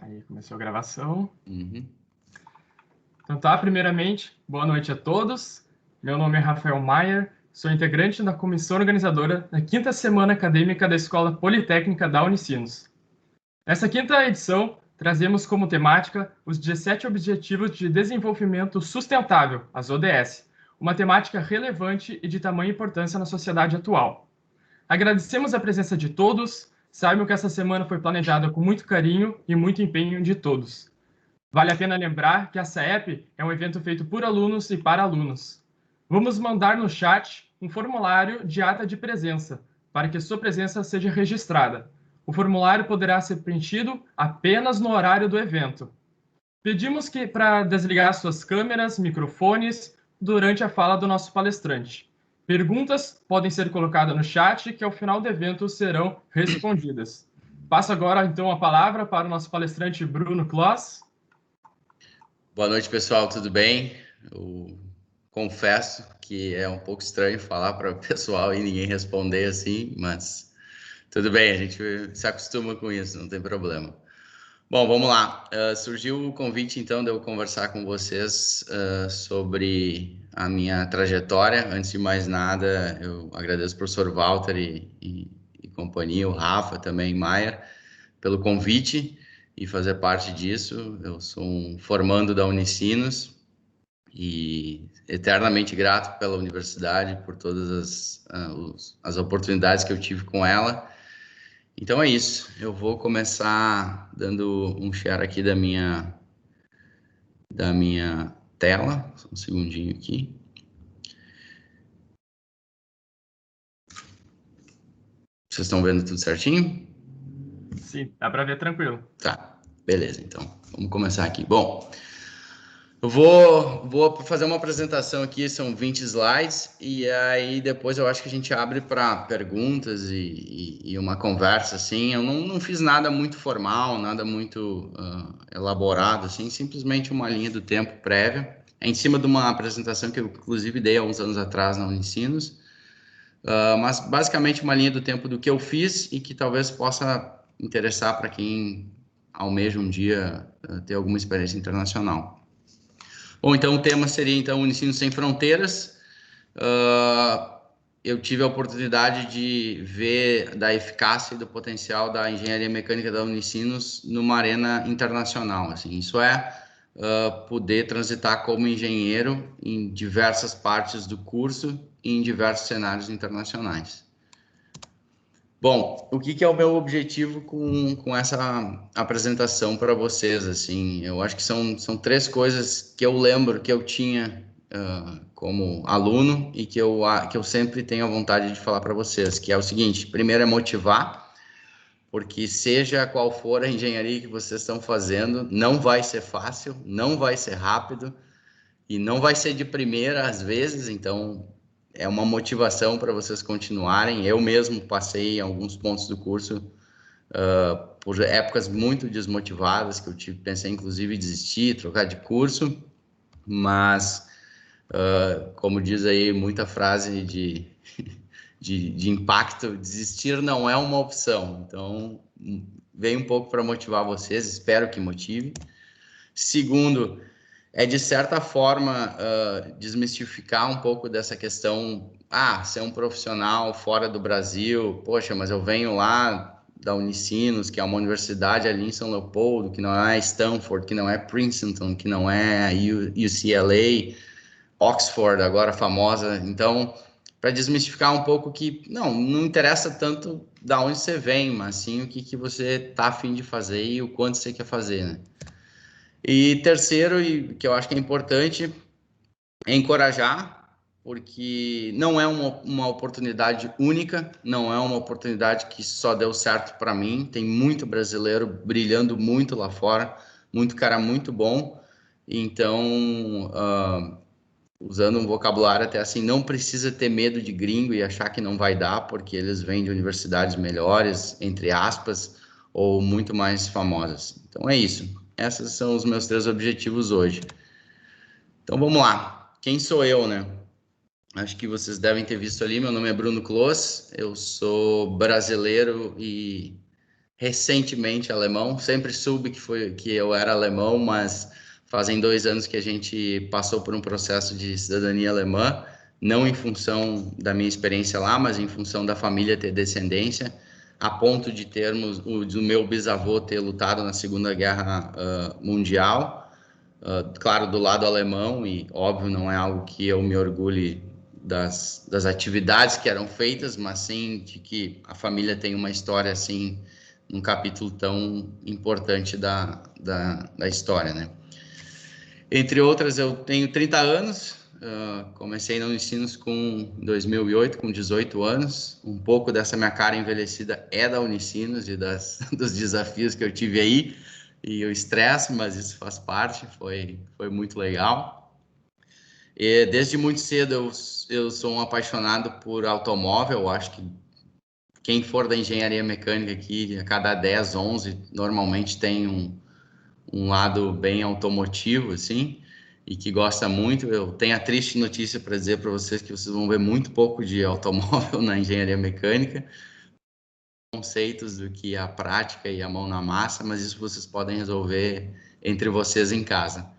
Aí, começou a gravação. Uhum. Então tá, primeiramente, boa noite a todos. Meu nome é Rafael Maier, sou integrante da comissão organizadora da 5ª Semana Acadêmica da Escola Politécnica da Unicinos. Nessa 5ª edição, trazemos como temática os 17 Objetivos de Desenvolvimento Sustentável, as ODS, uma temática relevante e de tamanha importância na sociedade atual. Agradecemos a presença de todos, saibam que essa semana foi planejada com muito carinho e muito empenho de todos. Vale a pena lembrar que a SAEP é um evento feito por alunos e para alunos. Vamos mandar no chat um formulário de ata de presença, para que sua presença seja registrada. O formulário poderá ser preenchido apenas no horário do evento. Pedimos que para desligar suas câmeras, microfones, durante a fala do nosso palestrante. Perguntas podem ser colocadas no chat, que ao final do evento serão respondidas. Passo agora, então, a palavra para o nosso palestrante Bruno Kloss. Boa noite, pessoal, tudo bem? Eu confesso que é um pouco estranho falar para o pessoal e ninguém responder assim, mas tudo bem, a gente se acostuma com isso, não tem problema. Bom, vamos lá. Surgiu o convite, então, de eu conversar com vocês sobre a minha trajetória. Antes de mais nada, eu agradeço ao professor Walter e companhia, o Rafa também, Maier, pelo convite e fazer parte disso. Eu sou um formando da Unicinos e eternamente grato pela universidade, por todas as oportunidades que eu tive com ela. Então é isso, eu vou começar dando um share aqui da minha tela, só um segundinho aqui. Vocês estão vendo tudo certinho? Sim, dá para ver tranquilo. Tá, beleza, então vamos começar aqui. Bom, eu vou fazer uma apresentação aqui, são 20 slides, e aí depois eu acho que a gente abre para perguntas e uma conversa, assim. Eu não fiz nada muito formal, nada muito elaborado, assim, simplesmente uma linha do tempo prévia. É em cima de uma apresentação que eu, inclusive, dei há uns anos atrás na Unicinos, mas basicamente uma linha do tempo do que eu fiz e que talvez possa interessar para quem almeja um dia ter alguma experiência internacional. Bom, então o tema seria então Unicinos Sem Fronteiras. Eu tive a oportunidade de ver da eficácia e do potencial da engenharia mecânica da Unicinos numa arena internacional. Assim, isso é poder transitar como engenheiro em diversas partes do curso e em diversos cenários internacionais. Bom, o que é o meu objetivo com essa apresentação para vocês? Assim, eu acho que são três coisas que eu lembro que eu tinha como aluno e que eu sempre tenho a vontade de falar para vocês, que é o seguinte: primeiro é motivar, porque seja qual for a engenharia que vocês estão fazendo, não vai ser fácil, não vai ser rápido e não vai ser de primeira às vezes, então é uma motivação para vocês continuarem. Eu mesmo passei em alguns pontos do curso por épocas muito desmotivadas, que eu pensei inclusive em desistir, trocar de curso, mas como diz aí muita frase de impacto, desistir não é uma opção. Então, vem um pouco para motivar vocês, espero que motive. Segundo, é de certa forma desmistificar um pouco dessa questão, ser um profissional fora do Brasil, poxa, mas eu venho lá da Unicinos, que é uma universidade ali em São Leopoldo, que não é Stanford, que não é Princeton, que não é UCLA, Oxford, agora famosa. Então, para desmistificar um pouco que não interessa tanto da onde você vem, mas sim o que você está a fim de fazer e o quanto você quer fazer, né? E terceiro, e que eu acho que é importante, é encorajar, porque não é uma oportunidade única, não é uma oportunidade que só deu certo para mim. Tem muito brasileiro brilhando muito lá fora, muito cara muito bom. Então, usando um vocabulário até assim, não precisa ter medo de gringo e achar que não vai dar, porque eles vêm de universidades melhores, entre aspas, ou muito mais famosas. Então é isso. Esses são os meus 3 objetivos hoje. Então vamos lá. Quem sou eu, né? Acho que vocês devem ter visto ali. Meu nome é Bruno Clos. Eu sou brasileiro e recentemente alemão. Sempre soube que eu era alemão, mas fazem 2 anos que a gente passou por um processo de cidadania alemã, não em função da minha experiência lá, mas em função da família ter descendência, a ponto de termos o meu bisavô ter lutado na Segunda Guerra Mundial, claro, do lado alemão, e óbvio, não é algo que eu me orgulhe das atividades que eram feitas, mas sim de que a família tem uma história assim, num capítulo tão importante da história, né? Entre outras, eu tenho 30 anos, comecei na Unicinos em 2008, com 18 anos. Um pouco dessa minha cara envelhecida é da Unicinos e dos desafios que eu tive aí, e o estresse, mas isso faz parte, foi muito legal. E desde muito cedo eu sou um apaixonado por automóvel. Eu acho que quem for da engenharia mecânica aqui, a cada 10, 11, normalmente tem um lado bem automotivo, assim, e que gosta muito. Eu tenho a triste notícia para dizer para vocês que vocês vão ver muito pouco de automóvel na engenharia mecânica, conceitos do que a prática e a mão na massa, mas isso vocês podem resolver entre vocês em casa.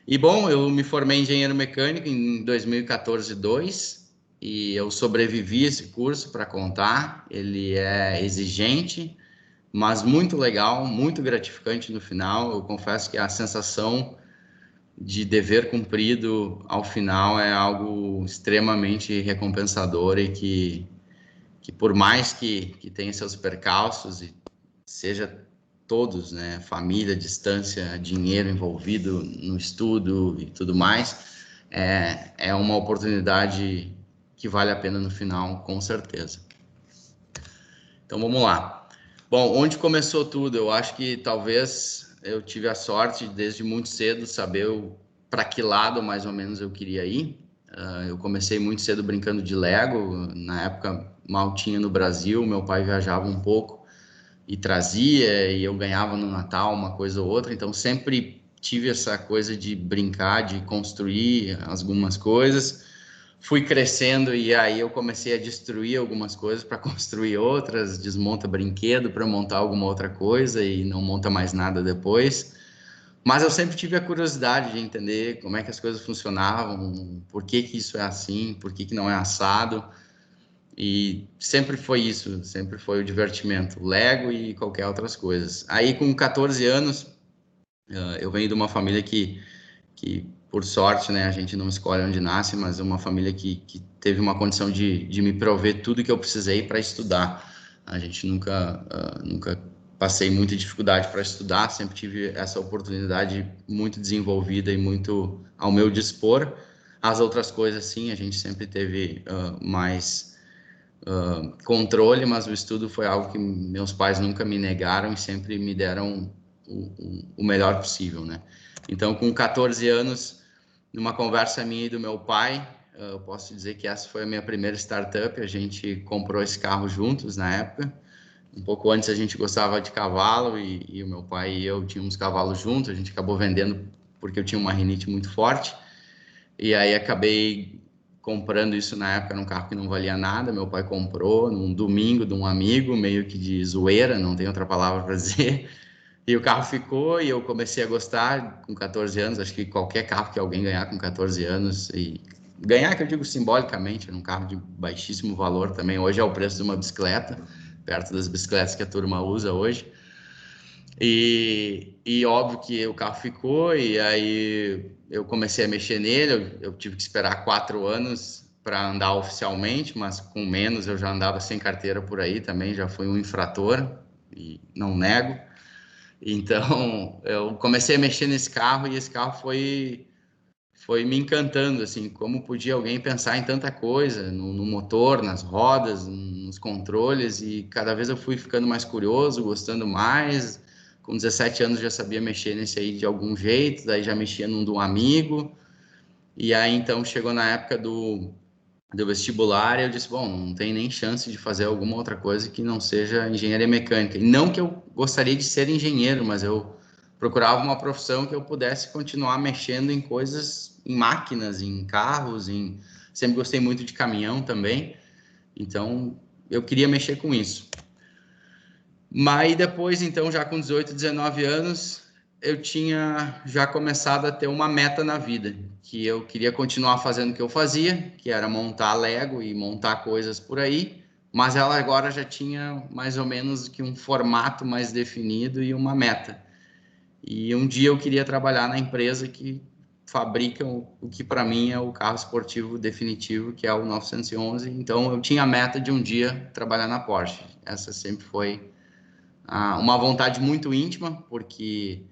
E bom, eu me formei em engenheiro mecânico em 2014-2 e eu sobrevivi a esse curso para contar. Ele é exigente, mas muito legal, muito gratificante no final. Eu confesso que a sensação de dever cumprido ao final é algo extremamente recompensador e que por mais que tenha seus percalços e seja todos, né, família, distância, dinheiro envolvido no estudo e tudo mais, é uma oportunidade que vale a pena no final, com certeza. Então vamos lá. Bom, onde começou tudo? Eu acho que talvez eu tive a sorte de, desde muito cedo, saber para que lado mais ou menos eu queria ir. Eu comecei muito cedo brincando de Lego. Na época mal tinha no Brasil, meu pai viajava um pouco e trazia, e eu ganhava no Natal uma coisa ou outra. Então sempre tive essa coisa de brincar, de construir algumas coisas. Fui crescendo e aí eu comecei a destruir algumas coisas para construir outras, desmonta brinquedo para montar alguma outra coisa e não monta mais nada depois. Mas eu sempre tive a curiosidade de entender como é que as coisas funcionavam, por que que isso é assim, por que que não é assado. E sempre foi isso, sempre foi o divertimento, Lego e qualquer outras coisas. Aí com 14 anos, eu venho de uma família que por sorte, né, a gente não escolhe onde nasce, mas uma família que teve uma condição de me prover tudo que eu precisei para estudar. A gente nunca passei muita dificuldade para estudar, sempre tive essa oportunidade muito desenvolvida e muito ao meu dispor. As outras coisas, sim, a gente sempre teve mais controle, mas o estudo foi algo que meus pais nunca me negaram e sempre me deram o melhor possível, né? Então, com 14 anos, numa conversa minha e do meu pai, eu posso dizer que essa foi a minha primeira startup. A gente comprou esse carro juntos na época. Um pouco antes a gente gostava de cavalo e o meu pai e eu tínhamos cavalos juntos. A gente acabou vendendo porque eu tinha uma rinite muito forte. E aí acabei comprando isso na época num carro que não valia nada. Meu pai comprou num domingo de um amigo, meio que de zoeira, não tem outra palavra para dizer. E o carro ficou e eu comecei a gostar com 14 anos. Acho que qualquer carro que alguém ganhar com 14 anos, e ganhar, que eu digo simbolicamente, um carro de baixíssimo valor também. Hoje é o preço de uma bicicleta, perto das bicicletas que a turma usa hoje. E óbvio que o carro ficou, e aí eu comecei a mexer nele. Eu tive que esperar 4 anos para andar oficialmente, mas com menos eu já andava sem carteira por aí também, já fui um infrator, e não nego. Então, eu comecei a mexer nesse carro e esse carro foi me encantando, assim, como podia alguém pensar em tanta coisa, no motor, nas rodas, nos controles, e cada vez eu fui ficando mais curioso, gostando mais. Com 17 anos já sabia mexer nesse aí de algum jeito, daí já mexia num de um amigo, e aí então chegou na época do vestibular e eu disse, bom, não tem nem chance de fazer alguma outra coisa que não seja engenharia mecânica. E não que eu gostaria de ser engenheiro, mas eu procurava uma profissão que eu pudesse continuar mexendo em coisas, em máquinas, em carros, sempre gostei muito de caminhão também, então eu queria mexer com isso. Mas depois, então, já com 18, 19 anos, eu tinha já começado a ter uma meta na vida, que eu queria continuar fazendo o que eu fazia, que era montar Lego e montar coisas por aí, mas ela agora já tinha mais ou menos que um formato mais definido e uma meta. E um dia eu queria trabalhar na empresa que fabrica o que para mim é o carro esportivo definitivo, que é o 911. Então eu tinha a meta de um dia trabalhar na Porsche. Essa sempre foi uma vontade muito íntima, porque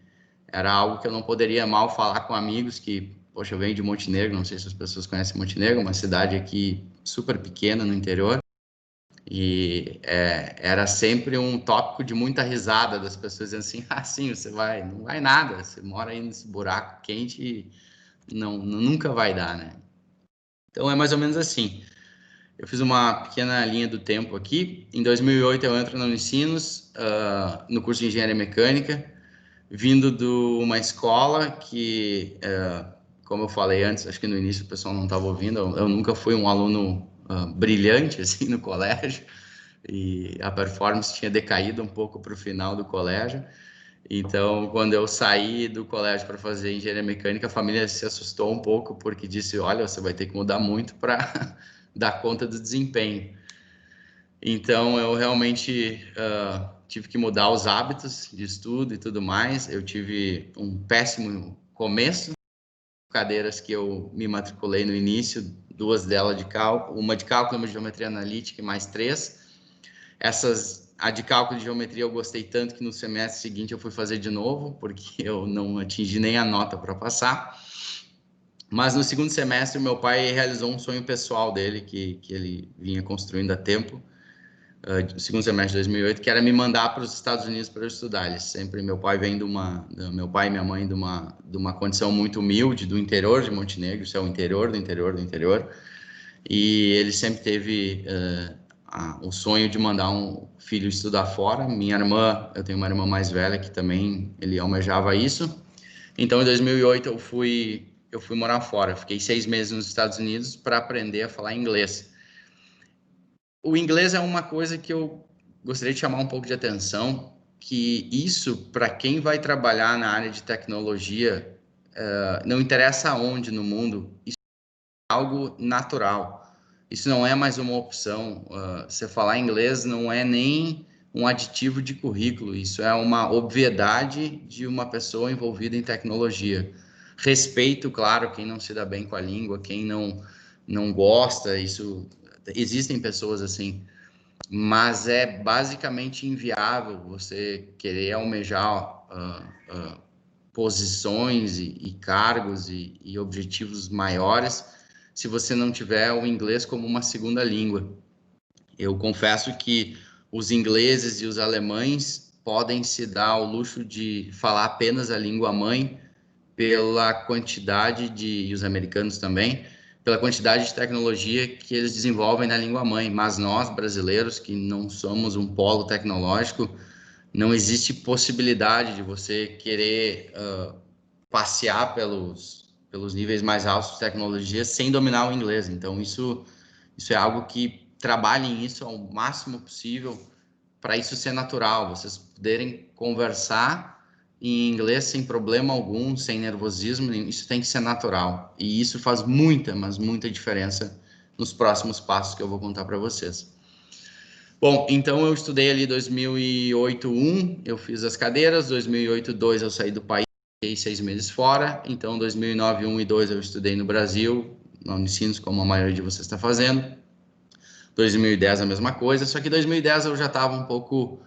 era algo que eu não poderia mal falar com amigos que, poxa, eu venho de Montenegro, não sei se as pessoas conhecem Montenegro, uma cidade aqui super pequena no interior, e era sempre um tópico de muita risada das pessoas dizendo assim, sim, você vai, não vai nada, você mora aí nesse buraco quente e nunca vai dar, né? Então é mais ou menos assim. Eu fiz uma pequena linha do tempo aqui. Em 2008 eu entro na Unicinos, no curso de Engenharia Mecânica, vindo de uma escola que, como eu falei antes, acho que no início o pessoal não estava ouvindo, eu nunca fui um aluno brilhante assim no colégio, e a performance tinha decaído um pouco para o final do colégio. Então, quando eu saí do colégio para fazer engenharia mecânica, a família se assustou um pouco, porque disse: olha, você vai ter que mudar muito para dar conta do desempenho. Então, eu realmente tive que mudar os hábitos de estudo e tudo mais. Eu tive um péssimo começo, cadeiras que eu me matriculei no início, duas delas de cálculo, uma de cálculo, uma de geometria analítica e mais três. A de cálculo de geometria eu gostei tanto que no semestre seguinte eu fui fazer de novo, porque eu não atingi nem a nota para passar. Mas no segundo semestre, meu pai realizou um sonho pessoal dele, que ele vinha construindo há tempo, no segundo semestre de 2008, que era me mandar para os Estados Unidos para eu estudar. Ele sempre, meu pai e minha mãe de uma condição muito humilde, do interior de Montenegro, isso é o interior do interior do interior, e ele sempre teve o sonho de mandar um filho estudar fora. Eu tenho uma irmã mais velha que também ele almejava isso. Então, em 2008 eu fui morar fora. Fiquei 6 meses nos Estados Unidos para aprender a falar inglês. O inglês é uma coisa que eu gostaria de chamar um pouco de atenção, que isso, para quem vai trabalhar na área de tecnologia, não interessa aonde no mundo, isso é algo natural. Isso não é mais uma opção. Você falar inglês não é nem um aditivo de currículo, isso é uma obviedade de uma pessoa envolvida em tecnologia. Respeito, claro, quem não se dá bem com a língua, quem não gosta, isso existem pessoas assim, mas é basicamente inviável você querer almejar posições e cargos e objetivos maiores se você não tiver o inglês como uma segunda língua. Eu confesso que os ingleses e os alemães podem se dar ao luxo de falar apenas a língua mãe pela quantidade e os americanos também, pela quantidade de tecnologia que eles desenvolvem na língua mãe. Mas nós, brasileiros, que não somos um polo tecnológico, não existe possibilidade de você querer passear pelos níveis mais altos de tecnologia sem dominar o inglês. Então, isso é algo que trabalhem isso ao máximo possível para isso ser natural, vocês poderem conversar em inglês sem problema algum, sem nervosismo, isso tem que ser natural. E isso faz muita, mas muita diferença nos próximos passos que eu vou contar para vocês. Bom, então eu estudei ali 2008, 1, eu fiz as cadeiras, 2008, 2 eu saí do país, fiquei 6 meses fora, então 2009, 1 e 2 eu estudei no Brasil, na Unicinos, como a maioria de vocês está fazendo. 2010 a mesma coisa, só que 2010 eu já estava um pouco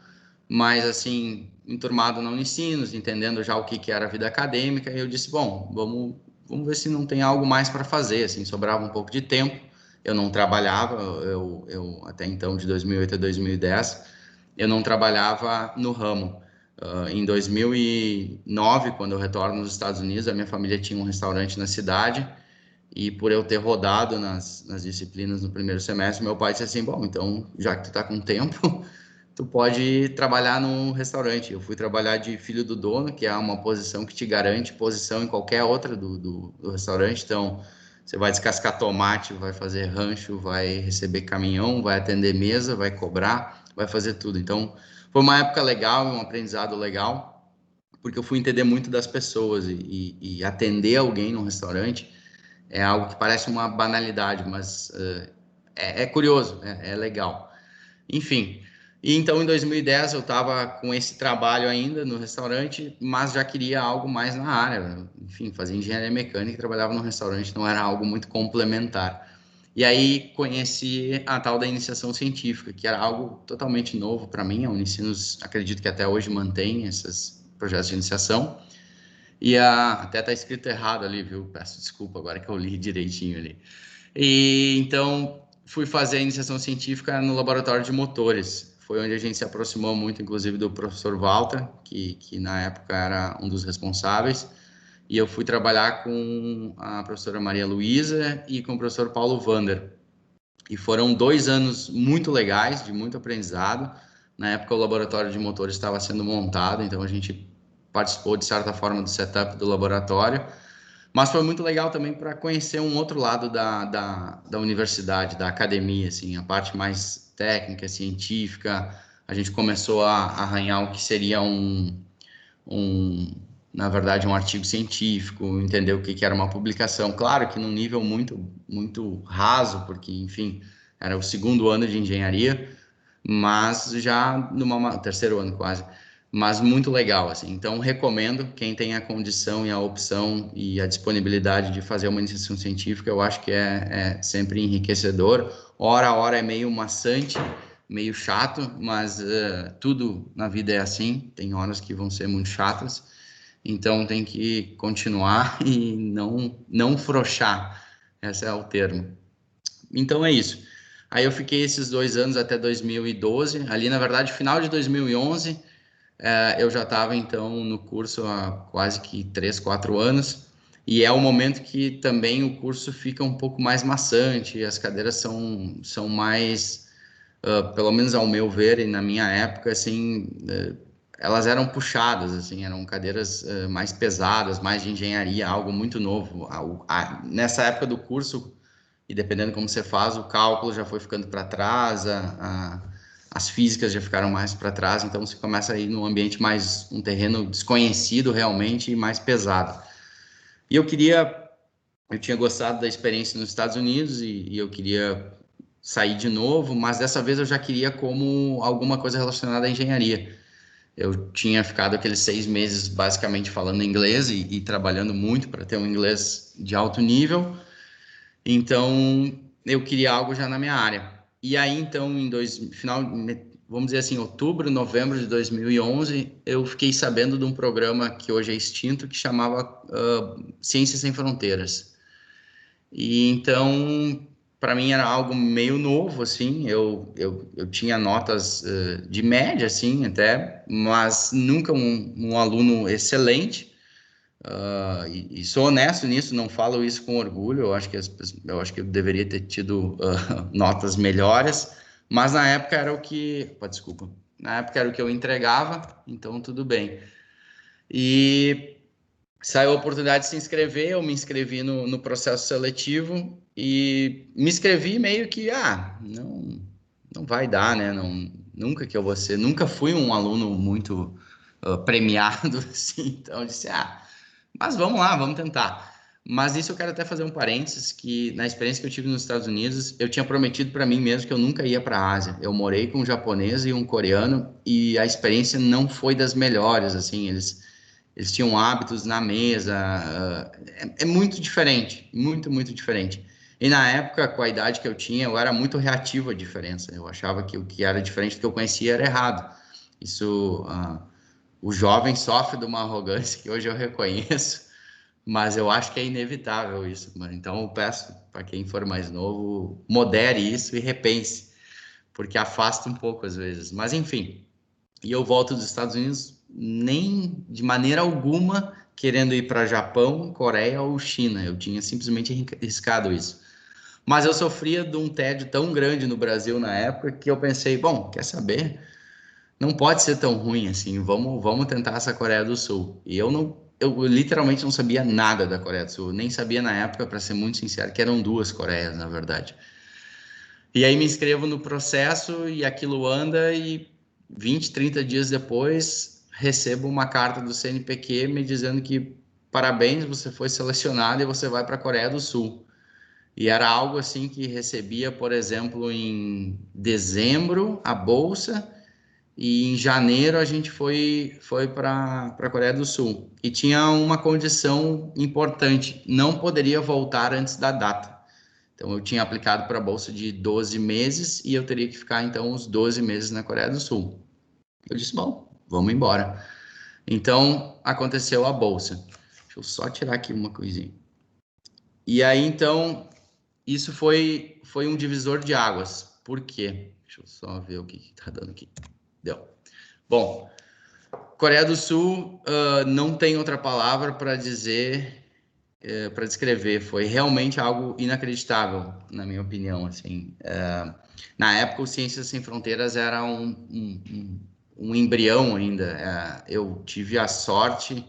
mais assim, enturmado na Unicinos, entendendo já o que era a vida acadêmica, e eu disse, bom, vamos ver se não tem algo mais para fazer, assim, sobrava um pouco de tempo, eu não trabalhava, eu até então, de 2008 a 2010, eu não trabalhava no ramo. Em 2009, quando eu retorno nos Estados Unidos, a minha família tinha um restaurante na cidade, e por eu ter rodado nas disciplinas no primeiro semestre, meu pai disse assim, bom, então, já que tu está com tempo, tu pode trabalhar num restaurante. Eu fui trabalhar de filho do dono, que é uma posição que te garante posição em qualquer outra do restaurante. Então, você vai descascar tomate, vai fazer rancho, vai receber caminhão, vai atender mesa, vai cobrar, vai fazer tudo. Então, Foi uma época legal, um aprendizado legal, porque eu fui entender muito das pessoas e atender alguém num restaurante é algo que parece uma banalidade, mas é curioso, é legal. Enfim, e então em 2010 eu estava com esse trabalho ainda no restaurante, mas já queria algo mais na área. Enfim, fazia engenharia mecânica e trabalhava no restaurante, não era algo muito complementar. E aí conheci a tal da iniciação científica, que era algo totalmente novo para mim. A Unicinos, acredito que até hoje mantém esses projetos de iniciação. E até tá escrito errado ali, viu? Peço desculpa agora que eu li direitinho ali. E então fui fazer a iniciação científica no laboratório de motores. Foi onde a gente se aproximou muito, inclusive, do professor Walter, que na época era um dos responsáveis. E eu fui trabalhar com a professora Maria Luísa e com o professor Paulo Vander. E foram 2 anos muito legais, de muito aprendizado. Na época, o laboratório de motores estava sendo montado, então a gente participou, de certa forma, do setup do laboratório. Mas foi muito legal também para conhecer um outro lado da universidade, da academia, assim, a parte mais técnica, científica. A gente começou a arranhar o que seria na verdade, um artigo científico, entender o que era uma publicação. Claro que num nível muito, muito raso, porque, enfim, era o 2º ano de engenharia, mas já no terceiro ano quase, mas muito legal, assim. Então, recomendo quem tem a condição e a opção e a disponibilidade de fazer uma iniciação científica, eu acho que é sempre enriquecedor. Hora a hora é meio maçante, meio chato, mas tudo na vida é assim, tem horas que vão ser muito chatas, então tem que continuar e não frouxar, esse é o termo. Então é isso. Aí eu fiquei esses 2 anos até 2012, ali na verdade final de 2011, eu já estava então no curso há quase que 3, 4 anos, e é o momento que também o curso fica um pouco mais maçante, as cadeiras são mais, pelo menos ao meu ver e na minha época, assim, elas eram puxadas, assim, eram cadeiras mais pesadas, mais de engenharia, algo muito novo. Nessa época do curso, e dependendo como você faz, o cálculo já foi ficando para trás, as físicas já ficaram mais para trás, então você começa a ir num ambiente mais, um terreno desconhecido realmente e mais pesado. E eu tinha gostado da experiência nos Estados Unidos e eu queria sair de novo, mas dessa vez eu já queria como alguma coisa relacionada à engenharia. Eu tinha ficado aqueles 6 meses basicamente falando inglês e trabalhando muito para ter um inglês de alto nível. Então, eu queria algo já na minha área. E aí, então, vamos dizer assim, outubro, novembro de 2011, eu fiquei sabendo de um programa que hoje é extinto, que chamava Ciências Sem Fronteiras. E então, para mim era algo meio novo, assim, eu tinha notas de média, assim, até, mas nunca um aluno excelente. E sou honesto nisso, não falo isso com orgulho. Eu acho que eu deveria ter tido notas melhores, mas na época era desculpa, na época era o que eu entregava, então tudo bem. E saiu a oportunidade de se inscrever, eu me inscrevi no processo seletivo e me inscrevi meio que, não vai dar, né? Nunca que eu vou ser, nunca fui um aluno muito premiado, assim, então eu disse, mas vamos lá, vamos tentar. Mas isso eu quero até fazer um parênteses, que na experiência que eu tive nos Estados Unidos, eu tinha prometido para mim mesmo que eu nunca ia para a Ásia. Eu morei com um japonês e um coreano e a experiência não foi das melhores, assim, eles tinham hábitos na mesa, é muito diferente, muito, muito diferente. E na época, com a idade que eu tinha, eu era muito reativo à diferença. Eu achava que o que era diferente do que eu conhecia era errado. Isso... o jovem sofre de uma arrogância que hoje eu reconheço, mas eu acho que é inevitável isso. Então eu peço para quem for mais novo, modere isso e repense, porque afasta um pouco às vezes. Mas enfim, e eu volto dos Estados Unidos nem de maneira alguma querendo ir para Japão, Coreia ou China. Eu tinha simplesmente arriscado isso. Mas eu sofria de um tédio tão grande no Brasil na época que eu pensei, bom, quer saber? Não pode ser tão ruim assim, vamos tentar essa Coreia do Sul. E eu literalmente não sabia nada da Coreia do Sul, nem sabia na época, para ser muito sincero, que eram 2 Coreias, na verdade. E aí me inscrevo no processo e aquilo anda e 20, 30 dias depois, recebo uma carta do CNPq me dizendo que parabéns, você foi selecionado e você vai para a Coreia do Sul. E era algo assim que recebia, por exemplo, em dezembro a bolsa, e em janeiro a gente foi para a Coreia do Sul. E tinha uma condição importante, não poderia voltar antes da data. Então eu tinha aplicado para a bolsa de 12 meses e eu teria que ficar então os 12 meses na Coreia do Sul. Eu disse, bom, vamos embora. Então aconteceu a bolsa. Deixa eu só tirar aqui uma coisinha. E aí então isso foi um divisor de águas. Por quê? Deixa eu só ver o que está dando aqui. Deu. Bom, Coreia do Sul não tem outra palavra para dizer, para descrever. Foi realmente algo inacreditável, na minha opinião. Assim, na época, o Ciências Sem Fronteiras era um embrião ainda. Eu tive a sorte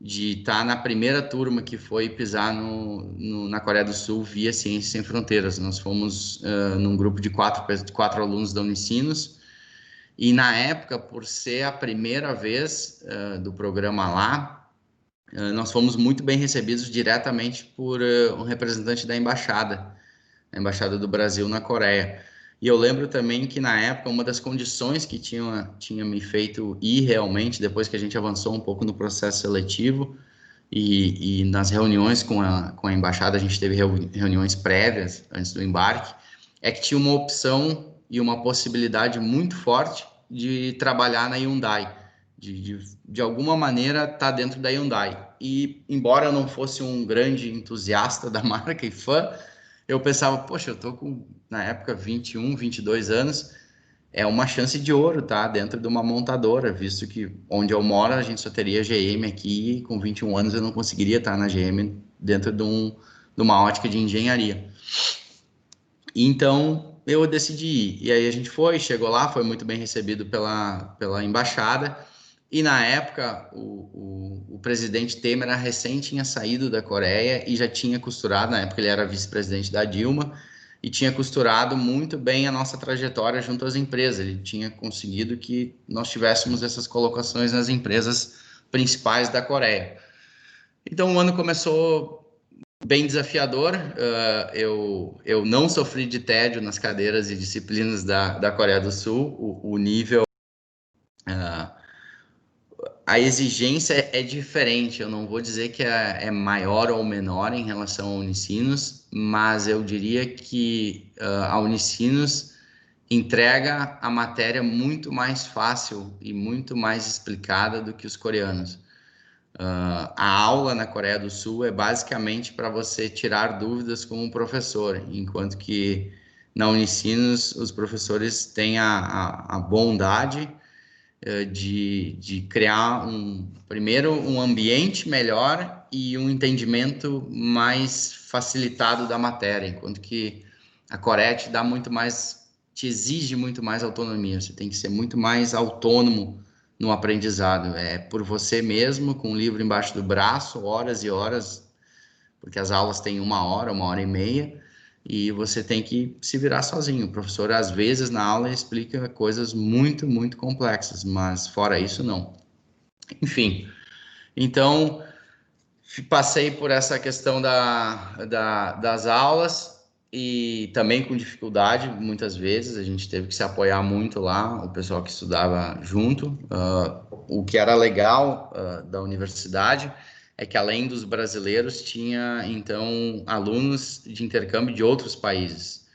de estar na primeira turma que foi pisar na Coreia do Sul via Ciências Sem Fronteiras. Nós fomos num grupo de quatro alunos da Unicinos, e na época, por ser a primeira vez do programa lá, nós fomos muito bem recebidos diretamente por um representante da embaixada, a Embaixada do Brasil na Coreia. E eu lembro também que na época, uma das condições que tinha me feito ir realmente, depois que a gente avançou um pouco no processo seletivo, e nas reuniões com a embaixada, a gente teve reuniões prévias antes do embarque, é que tinha uma opção e uma possibilidade muito forte de trabalhar na Hyundai, de alguma maneira estar dentro da Hyundai. E embora eu não fosse um grande entusiasta da marca e fã, eu pensava, poxa, eu tô com, na época, 21, 22 anos, é uma chance de ouro, tá? Dentro de uma montadora, visto que onde eu moro a gente só teria GM aqui, e com 21 anos eu não conseguiria estar na GM dentro de uma ótica de engenharia. Então eu decidi ir. E aí a gente chegou lá, foi muito bem recebido pela embaixada. E na época o presidente Temer recém tinha saído da Coreia e já tinha costurado, na época ele era vice-presidente da Dilma, e tinha costurado muito bem a nossa trajetória junto às empresas. Ele tinha conseguido que nós tivéssemos essas colocações nas empresas principais da Coreia. Então o ano começou bem desafiador. Eu não sofri de tédio nas cadeiras e disciplinas da Coreia do Sul. O nível, a exigência é diferente. Eu não vou dizer que é maior ou menor em relação a Unicinos, mas eu diria que a Unicinos entrega a matéria muito mais fácil e muito mais explicada do que os coreanos. A aula na Coreia do Sul é basicamente para você tirar dúvidas com o professor, enquanto que na Unicinos os professores têm a bondade de criar primeiro um ambiente melhor e um entendimento mais facilitado da matéria, enquanto que a Coreia te exige muito mais autonomia, você tem que ser muito mais autônomo no aprendizado, é por você mesmo, com o livro embaixo do braço, horas e horas, porque as aulas têm 1 hora, 1 hora e meia, e você tem que se virar sozinho. O professor, às vezes, na aula, explica coisas muito, muito complexas, mas fora isso, não. Enfim, então, passei por essa questão das aulas, e também com dificuldade, muitas vezes, a gente teve que se apoiar muito lá, o pessoal que estudava junto. O que era legal da universidade é que, além dos brasileiros, tinha, então, alunos de intercâmbio de outros países.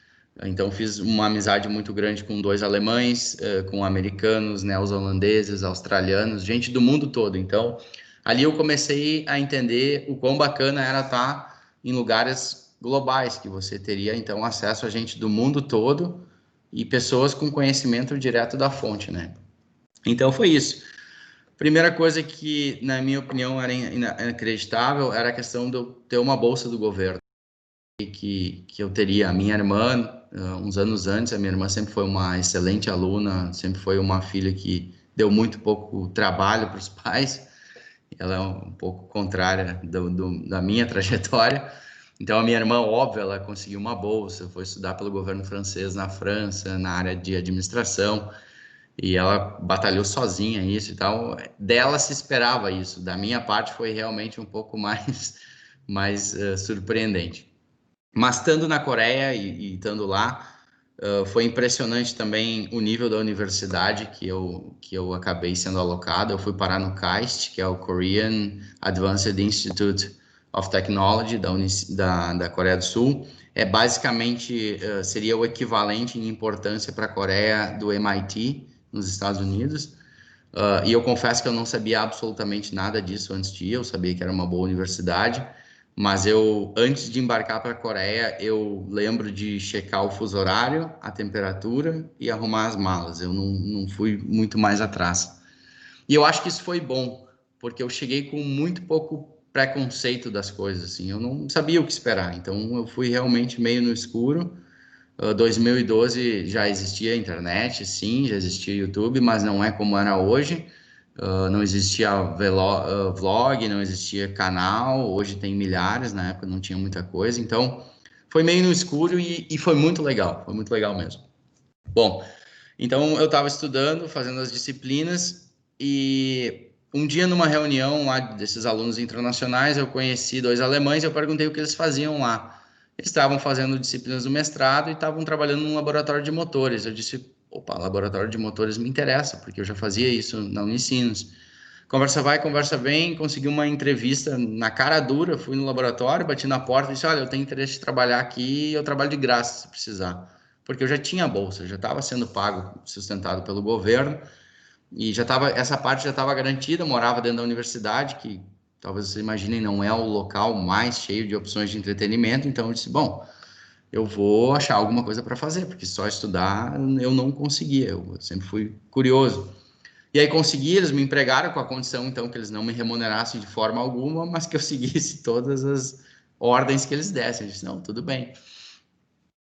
Então, fiz uma amizade muito grande com 2 alemães, com americanos, neozelandeses, australianos, gente do mundo todo. Então, ali eu comecei a entender o quão bacana era estar em lugares globais, que você teria, então, acesso a gente do mundo todo e pessoas com conhecimento direto da fonte, né? Então, foi isso. Primeira coisa que, na minha opinião, era inacreditável era a questão de eu ter uma bolsa do governo, que eu teria. A minha irmã, uns anos antes, a minha irmã sempre foi uma excelente aluna, sempre foi uma filha que deu muito pouco trabalho para os pais. Ela é um pouco contrária da minha trajetória. Então, a minha irmã, óbvio, ela conseguiu uma bolsa, foi estudar pelo governo francês na França, na área de administração. E ela batalhou sozinha isso e tal. Dela se esperava isso. Da minha parte foi realmente um pouco mais surpreendente. Mas estando na Coreia e estando lá, foi impressionante também o nível da universidade que eu acabei sendo alocado. Eu fui parar no KAIST, que é o Korean Advanced Institute of Technology da Coreia do Sul. É basicamente, seria o equivalente em importância para a Coreia do MIT, nos Estados Unidos. E eu confesso que eu não sabia absolutamente nada disso antes de ir. Eu sabia que era uma boa universidade, mas eu, antes de embarcar para a Coreia, eu lembro de checar o fuso horário, a temperatura e arrumar as malas. Eu não fui muito mais atrás. E eu acho que isso foi bom, porque eu cheguei com muito pouco preconceito das coisas, assim. Eu não sabia o que esperar, então eu fui realmente meio no escuro. 2012 já existia internet, sim, já existia YouTube, mas não é como era hoje. Não existia vlog, não existia canal, hoje tem milhares, na época não tinha muita coisa, então foi meio no escuro e foi muito legal mesmo. Bom, então eu estava estudando, fazendo as disciplinas e um dia numa reunião lá desses alunos internacionais eu conheci dois alemães e eu perguntei o que eles faziam lá. Eles estavam fazendo disciplinas do mestrado e estavam trabalhando num laboratório de motores. Eu disse, opa, laboratório de motores me interessa, porque eu já fazia isso na Unicinos. Conversa vai, conversa vem, consegui uma entrevista na cara dura, fui no laboratório, bati na porta e disse, olha, eu tenho interesse de trabalhar aqui, eu trabalho de graça se precisar. Porque eu já tinha bolsa, já estava sendo pago, sustentado pelo governo, e já estava, essa parte já estava garantida, eu morava dentro da universidade, que talvez vocês imaginem, não é o local mais cheio de opções de entretenimento, então eu disse, bom, eu vou achar alguma coisa para fazer, porque só estudar eu não conseguia, eu sempre fui curioso. E aí consegui, eles me empregaram com a condição, então, que eles não me remunerassem de forma alguma, mas que eu seguisse todas as ordens que eles dessem. Eu disse, não, tudo bem.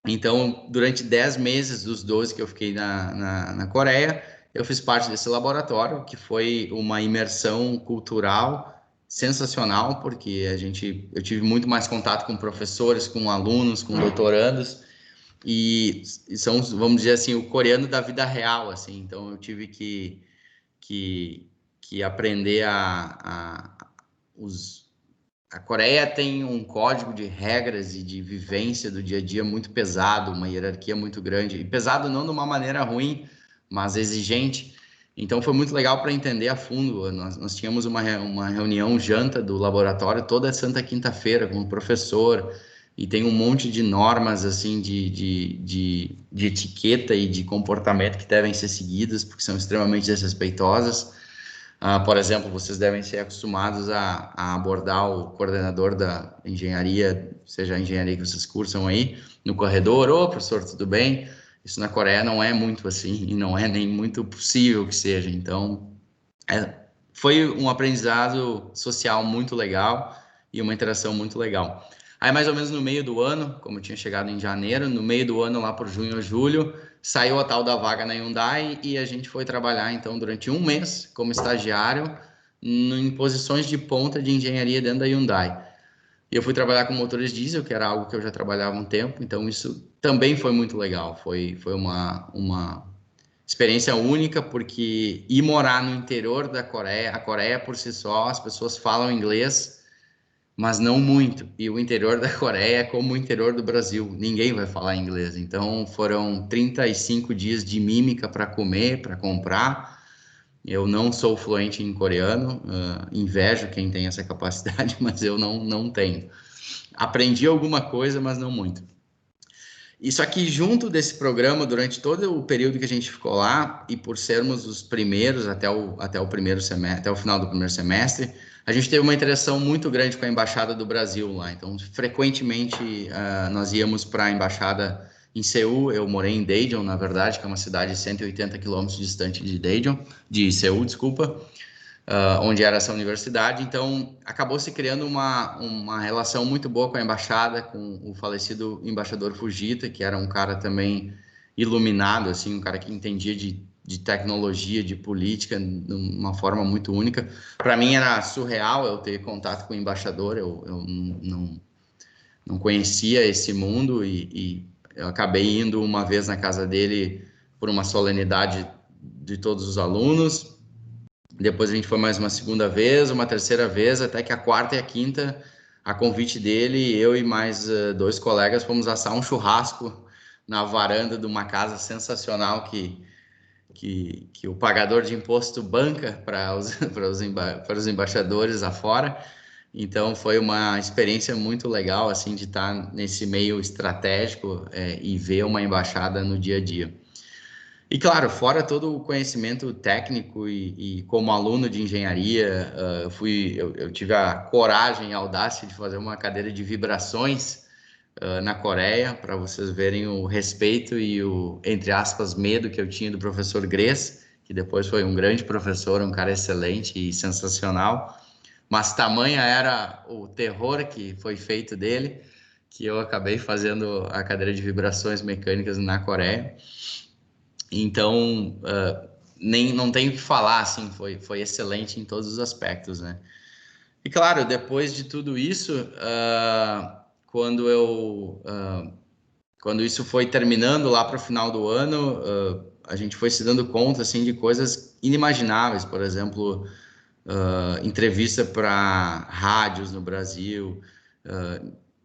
Então, durante 10 meses dos 12 que eu fiquei na Coreia, eu fiz parte desse laboratório, que foi uma imersão cultural sensacional, porque eu tive muito mais contato com professores, com alunos, com doutorandos, e são, vamos dizer assim, o coreano da vida real, assim. Então, eu tive que, que aprender a Coreia tem um código de regras e de vivência do dia a dia muito pesado, uma hierarquia muito grande. E pesado não de uma maneira ruim, mas exigente. Então foi muito legal para entender a fundo. Nós tínhamos uma reunião janta do laboratório toda santa quinta-feira com o professor, e tem um monte de normas assim de etiqueta e de comportamento que devem ser seguidas, porque são extremamente desrespeitosas. Por exemplo, vocês devem ser acostumados a abordar o coordenador da engenharia, seja a engenharia que vocês cursam aí, no corredor. Ô, professor, tudo bem? Isso na Coreia não é muito assim, e não é nem muito possível que seja. Então, foi um aprendizado social muito legal e uma interação muito legal. Aí, mais ou menos no meio do ano, como eu tinha chegado em janeiro, no meio do ano, lá por junho ou julho, saiu a tal da vaga na Hyundai e a gente foi trabalhar, então, durante um mês como estagiário em posições de ponta de engenharia dentro da Hyundai. E eu fui trabalhar com motores diesel, que era algo que eu já trabalhava há um tempo, então isso também foi muito legal. Foi uma experiência única, porque ir morar no interior da Coreia, a Coreia por si só, as pessoas falam inglês, mas não muito. E o interior da Coreia é como o interior do Brasil, ninguém vai falar inglês. Então foram 35 dias de mímica para comer, para comprar. Eu não sou fluente em coreano, invejo quem tem essa capacidade, mas eu não tenho. Aprendi alguma coisa, mas não muito. Isso aqui, junto desse programa, durante todo o período que a gente ficou lá, e por sermos os primeiros até o primeiro semestre, até o final do primeiro semestre, a gente teve uma interação muito grande com a Embaixada do Brasil lá. Então, frequentemente, nós íamos para a Embaixada em Seul. Eu morei em Daejeon, na verdade, que é uma cidade 180 quilômetros distante de Seul, desculpa. Onde era essa universidade. Então, acabou se criando uma relação muito boa com a embaixada, com o falecido embaixador Fujita, que era um cara também iluminado, assim, um cara que entendia de tecnologia, de política, de uma forma muito única. Para mim era surreal eu ter contato com o embaixador, eu não conhecia esse mundo e eu acabei indo uma vez na casa dele por uma solenidade de todos os alunos. Depois a gente foi mais uma segunda vez, uma terceira vez, até que a quarta e a quinta, a convite dele, eu e mais 2 colegas fomos assar um churrasco na varanda de uma casa sensacional que o pagador de imposto banca para os embaixadores afora. Então foi uma experiência muito legal assim de estar nesse meio estratégico e ver uma embaixada no dia a dia. E claro, fora todo o conhecimento técnico e como aluno de engenharia, eu tive a coragem e a audácia de fazer uma cadeira de vibrações na Coreia, para vocês verem o respeito e o, entre aspas, medo que eu tinha do professor Gres, que depois foi um grande professor, um cara excelente e sensacional, mas tamanha era o terror que foi feito dele, que eu acabei fazendo a cadeira de vibrações mecânicas na Coreia. Então, não tenho o que falar, assim, foi excelente em todos os aspectos, né? E claro, depois de tudo isso, quando isso foi terminando lá para o final do ano, a gente foi se dando conta assim de coisas inimagináveis, por exemplo, entrevista para rádios no Brasil,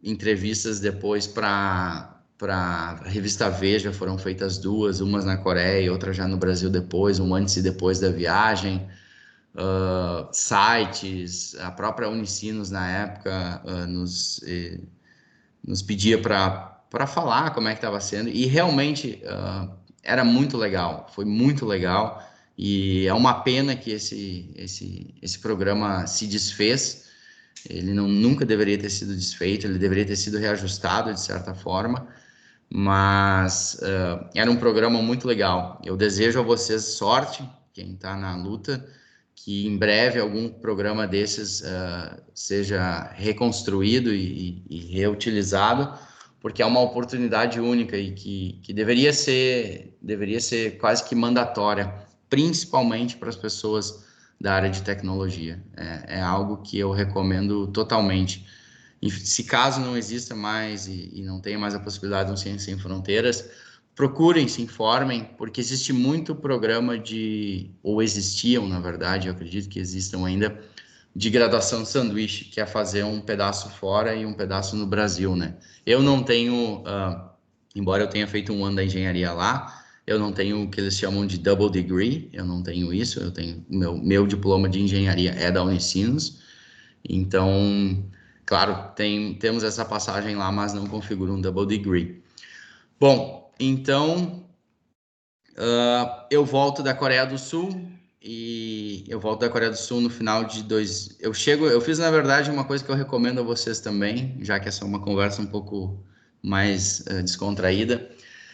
entrevistas depois para a revista Veja, foram feitas 2, umas na Coreia e outra já no Brasil depois, um antes e depois da viagem. Sites, a própria Unicinos na época nos pedia para falar como é que estava sendo, e realmente era muito legal, foi muito legal, e é uma pena que esse programa se desfez. Ele nunca deveria ter sido desfeito, ele deveria ter sido reajustado de certa forma, mas era um programa muito legal. Eu desejo a vocês sorte, quem está na luta, que em breve algum programa desses seja reconstruído e reutilizado, porque é uma oportunidade única e que deveria ser quase que mandatória, principalmente para as pessoas da área de tecnologia. É algo que eu recomendo totalmente. E se caso não exista mais e não tenha mais a possibilidade de um Ciência Sem Fronteiras, procurem, se informem, porque existe muito programa ou existiam, na verdade, eu acredito que existam ainda, de graduação sanduíche, que é fazer um pedaço fora e um pedaço no Brasil, né? Eu não tenho, embora eu tenha feito um ano da engenharia lá, eu não tenho o que eles chamam de double degree, eu não tenho isso, eu tenho, meu diploma de engenharia é da Unicinos, então, claro, temos essa passagem lá, mas não configura um double degree. Bom, então, eu volto da Coreia do Sul no final de eu fiz, na verdade, uma coisa que eu recomendo a vocês também, já que essa é uma conversa um pouco mais descontraída.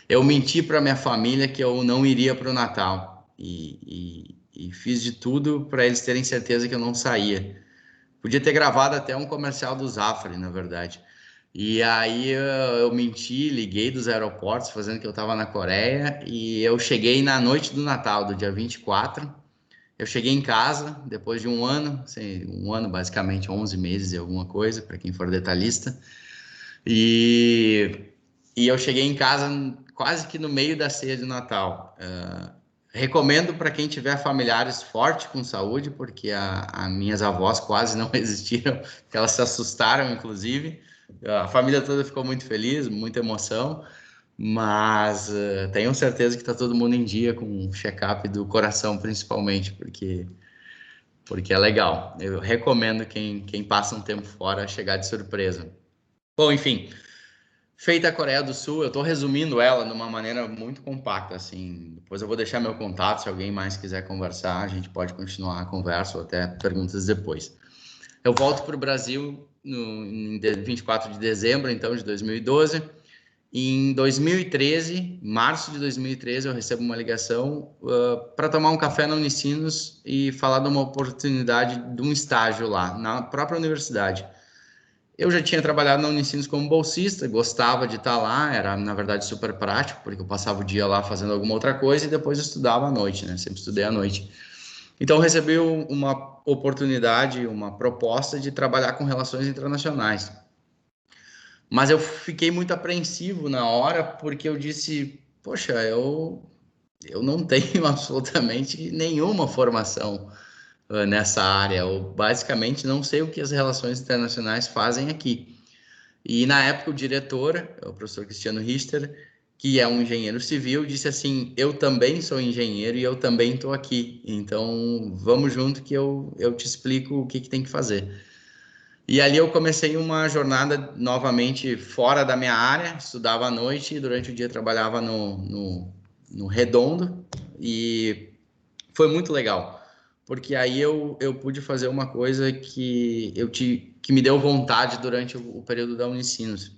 Eu menti para minha família que eu não iria para o Natal e fiz de tudo para eles terem certeza que eu não saía. Podia ter gravado até um comercial do Zafari, na verdade. E aí eu menti, liguei dos aeroportos, fazendo que eu estava na Coreia, e eu cheguei na noite do Natal, do dia 24. Eu cheguei em casa, depois de um ano, assim, um ano basicamente, 11 meses e alguma coisa, para quem for detalhista. E eu cheguei em casa quase que no meio da ceia de Natal. Recomendo para quem tiver familiares fortes com saúde, porque as minhas avós quase não existiram, porque elas se assustaram, inclusive. A família toda ficou muito feliz, muita emoção, mas tenho certeza que está todo mundo em dia com o check-up do coração, principalmente, porque é legal. Eu recomendo quem passa um tempo fora chegar de surpresa. Bom, enfim, feita a Coreia do Sul, eu estou resumindo ela de uma maneira muito compacta, assim. Depois eu vou deixar meu contato, se alguém mais quiser conversar, a gente pode continuar a conversa ou até perguntas depois. Eu volto para o Brasil em 24 de dezembro, então, de 2012. E em 2013, março de 2013, eu recebo uma ligação para tomar um café na Unicinos e falar de uma oportunidade de um estágio lá, na própria universidade. Eu já tinha trabalhado na Unicinos como bolsista, gostava de estar lá, era, na verdade, super prático, porque eu passava o dia lá fazendo alguma outra coisa e depois estudava à noite, né? Sempre estudei à noite. Então, eu recebi uma oportunidade, uma proposta de trabalhar com relações internacionais. Mas eu fiquei muito apreensivo na hora, porque eu disse, poxa, eu eu não tenho absolutamente nenhuma formação nessa área. Eu basicamente não sei o que as relações internacionais fazem aqui. E na época o diretor, o professor Cristiano Richter, que é um engenheiro civil, disse assim: eu também sou engenheiro e eu também estou aqui. Então vamos junto que eu te explico o que tem que fazer. E ali eu comecei uma jornada novamente fora da minha área, estudava à noite e durante o dia trabalhava no Redondo, e foi muito legal, porque aí eu pude fazer uma coisa que me deu vontade durante o período da Unicinos,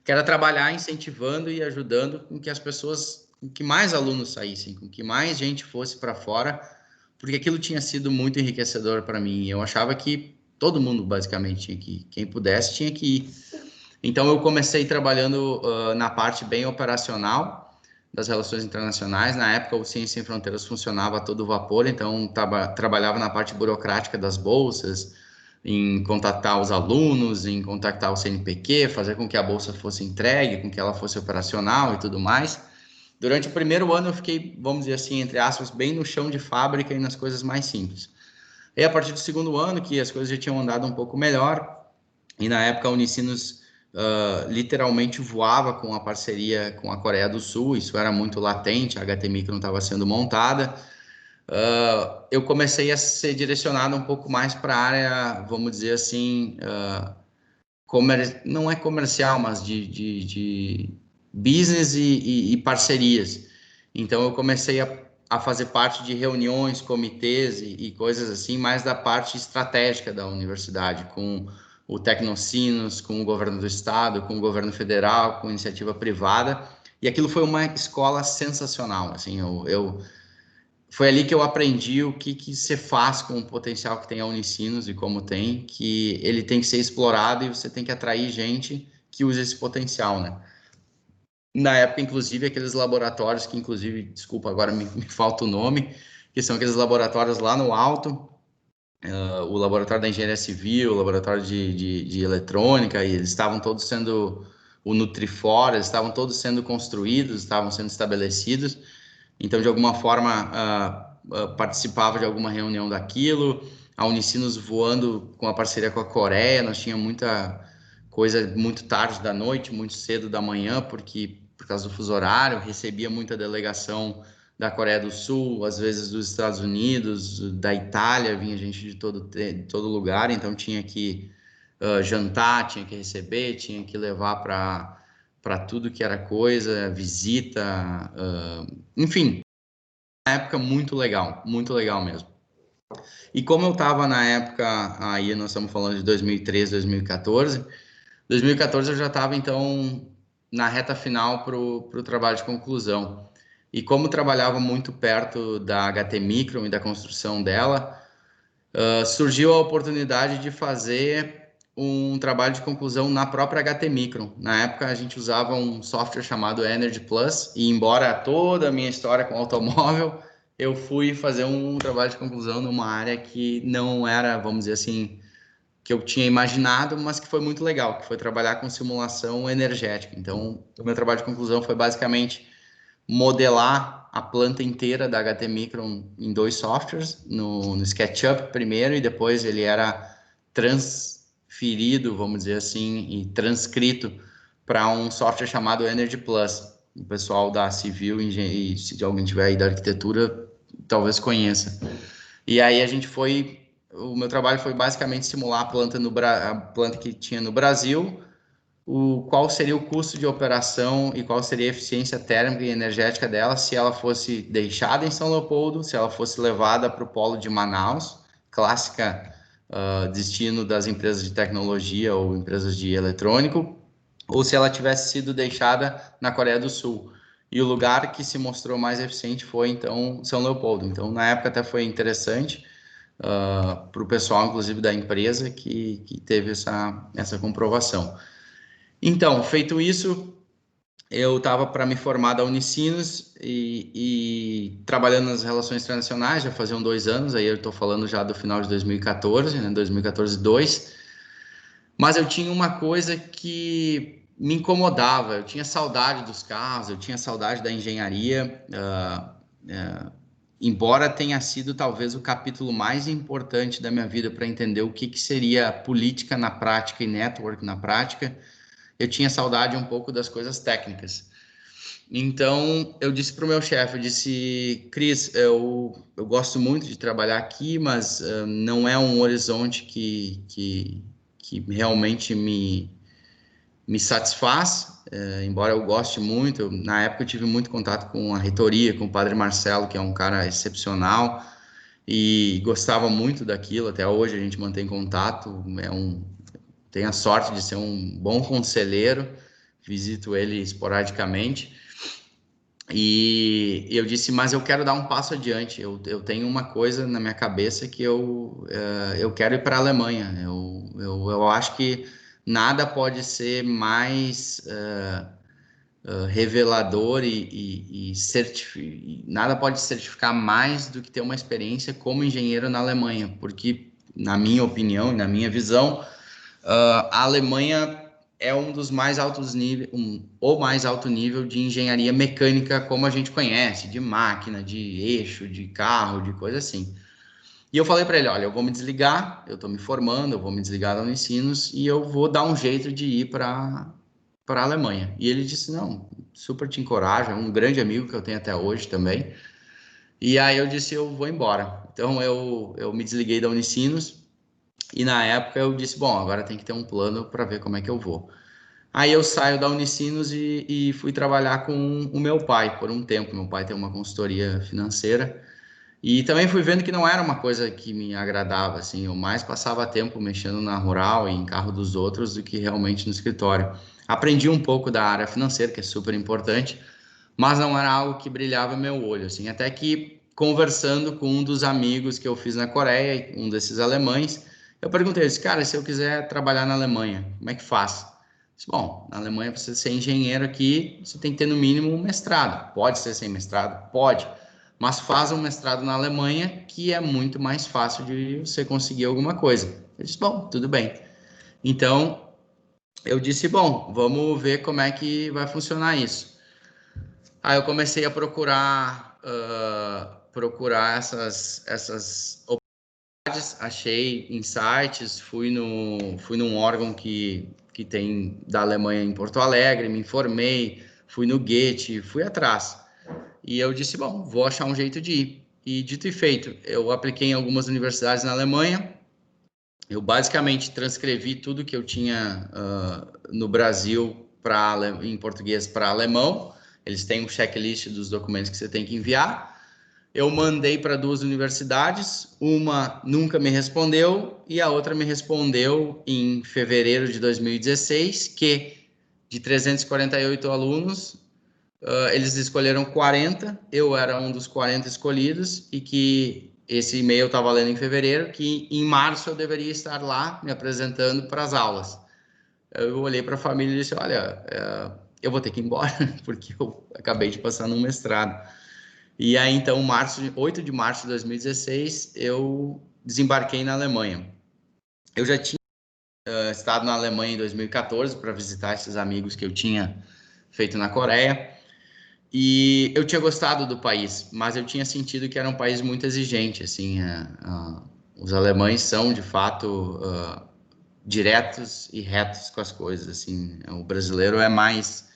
que era trabalhar incentivando e ajudando com que as pessoas, com que mais alunos saíssem, com que mais gente fosse para fora, porque aquilo tinha sido muito enriquecedor para mim. Eu achava que todo mundo basicamente tinha que ir, quem pudesse tinha que ir. Então eu comecei trabalhando na parte bem operacional das relações internacionais. Na época o Ciências Sem Fronteiras funcionava a todo vapor, então trabalhava na parte burocrática das bolsas, em contatar os alunos, em contactar o CNPq, fazer com que a bolsa fosse entregue, com que ela fosse operacional e tudo mais. Durante o primeiro ano eu fiquei, vamos dizer assim, entre aspas, bem no chão de fábrica e nas coisas mais simples. E a partir do segundo ano, que as coisas já tinham andado um pouco melhor, e na época a Unicinos literalmente voava com a parceria com a Coreia do Sul, isso era muito latente, a HT Micro não estava sendo montada. Eu comecei a ser direcionado um pouco mais para a área, vamos dizer assim, não é comercial, mas de business e parcerias. Então eu comecei a fazer parte de reuniões, comitês e coisas assim, mais da parte estratégica da universidade, com o Tecnocinos, com o governo do estado, com o governo federal, com iniciativa privada. E aquilo foi uma escola sensacional. Assim, foi ali que eu aprendi o que você faz com o potencial que tem a Unicinos e como tem, que ele tem que ser explorado e você tem que atrair gente que use esse potencial, né? Na época, inclusive, aqueles laboratórios que, inclusive, desculpa, agora me falta o nome, que são aqueles laboratórios lá no alto, o laboratório da engenharia civil, o laboratório de eletrônica, e eles estavam todos sendo, o Nutrifor, eles estavam todos sendo construídos, estavam sendo estabelecidos. Então, de alguma forma, participava de alguma reunião daquilo. A Unicinos voando com a parceria com a Coreia, nós tínhamos muita coisa muito tarde da noite, muito cedo da manhã, porque por causa do fuso horário, recebia muita delegação da Coreia do Sul, às vezes dos Estados Unidos, da Itália, vinha gente de todo lugar, então tinha que jantar, tinha que receber, tinha que levar para tudo que era coisa, visita, enfim, uma época muito legal mesmo. E como eu estava na época, aí nós estamos falando de 2013, 2014, 2014 eu já estava então na reta final para o trabalho de conclusão. E como trabalhava muito perto da HT Micron e da construção dela, surgiu a oportunidade de fazer um trabalho de conclusão na própria HT Micron. Na época a gente usava um software chamado Energy Plus, e embora toda a minha história com automóvel, eu fui fazer um trabalho de conclusão numa área que não era, vamos dizer assim, que eu tinha imaginado, mas que foi muito legal, que foi trabalhar com simulação energética. Então, o meu trabalho de conclusão foi basicamente modelar a planta inteira da HT Micron em dois softwares, no SketchUp primeiro, e depois ele era transferido, vamos dizer assim, e transcrito para um software chamado Energy Plus. O pessoal da Civil, e se alguém tiver aí da arquitetura, talvez conheça. E aí o meu trabalho foi basicamente simular a planta que tinha no Brasil, qual seria o custo de operação e qual seria a eficiência térmica e energética dela se ela fosse deixada em São Leopoldo, se ela fosse levada para o polo de Manaus, clássica destino das empresas de tecnologia ou empresas de eletrônico, ou se ela tivesse sido deixada na Coreia do Sul. E o lugar que se mostrou mais eficiente foi, então, São Leopoldo. Então, na época até foi interessante para o pessoal, inclusive, da empresa que teve essa comprovação. Então, feito isso, eu estava para me formar da Unicinos e trabalhando nas relações internacionais, já faziam 2 anos, aí eu estou falando já do final de 2014, né, 2014, 2. Mas eu tinha uma coisa que me incomodava, eu tinha saudade dos carros, eu tinha saudade da engenharia, embora tenha sido talvez o capítulo mais importante da minha vida para entender o que seria política na prática e network na prática, eu tinha saudade um pouco das coisas técnicas. Então, eu disse para o meu chefe, eu disse, Cris, eu gosto muito de trabalhar aqui, mas não é um horizonte que realmente me satisfaz, embora eu goste muito. Na época eu tive muito contato com a reitoria, com o Padre Marcelo, que é um cara excepcional, e gostava muito daquilo. Até hoje a gente mantém contato, tenho a sorte de ser um bom conselheiro, visito ele esporadicamente. E eu disse, mas eu quero dar um passo adiante. Eu tenho uma coisa na minha cabeça que eu quero ir para a Alemanha. Eu acho que nada pode ser mais revelador e nada pode certificar mais do que ter uma experiência como engenheiro na Alemanha, porque, na minha opinião e na minha visão, a Alemanha é um dos mais altos níveis, o mais alto nível de engenharia mecânica como a gente conhece, de máquina, de eixo, de carro, de coisa assim. E eu falei para ele, olha, eu vou me desligar, eu estou me formando, eu vou me desligar da Unicinos e eu vou dar um jeito de ir para a Alemanha. E ele disse, não, super te encorajo, é um grande amigo que eu tenho até hoje também. E aí eu disse, eu vou embora. Então eu me desliguei da Unicinos e na época eu disse, bom, agora tem que ter um plano para ver como é que eu vou. Aí eu saio da Unicinos e fui trabalhar com o meu pai por um tempo. Meu pai tem uma consultoria financeira e também fui vendo que não era uma coisa que me agradava, assim. Eu mais passava tempo mexendo na rural e em carro dos outros do que realmente no escritório. Aprendi um pouco da área financeira, que é super importante, mas não era algo que brilhava meu olho, assim. Até que conversando com um dos amigos que eu fiz na Coreia, um desses alemães, eu perguntei, disse, cara, se eu quiser trabalhar na Alemanha, como é que faz? Disse, bom, na Alemanha, para você ser engenheiro aqui, você tem que ter no mínimo um mestrado. Pode ser sem mestrado? Pode. Mas faz um mestrado na Alemanha, que é muito mais fácil de você conseguir alguma coisa. Eu disse, bom, tudo bem. Então, eu disse, bom, vamos ver como é que vai funcionar isso. Aí eu comecei a procurar essas oportunidades, achei em sites, fui num órgão que tem da Alemanha em Porto Alegre, me informei, fui no Goethe, fui atrás. E eu disse, bom, vou achar um jeito de ir. E dito e feito, eu apliquei em algumas universidades na Alemanha, eu basicamente transcrevi tudo que eu tinha no Brasil em português para alemão. Eles têm um checklist dos documentos que você tem que enviar. Eu mandei para 2 universidades, uma nunca me respondeu e a outra me respondeu em fevereiro de 2016, que de 348 alunos, eles escolheram 40, eu era um dos 40 escolhidos e que esse e-mail estava lendo em fevereiro, que em março eu deveria estar lá me apresentando para as aulas. Eu olhei para a família e disse, olha, eu vou ter que ir embora, porque eu acabei de passar num mestrado. E aí, então, 8 de março de 2016, eu desembarquei na Alemanha. Eu já tinha estado na Alemanha em 2014 para visitar esses amigos que eu tinha feito na Coreia. E eu tinha gostado do país, mas eu tinha sentido que era um país muito exigente, assim, os alemães são, de fato, diretos e retos com as coisas, assim, o brasileiro é mais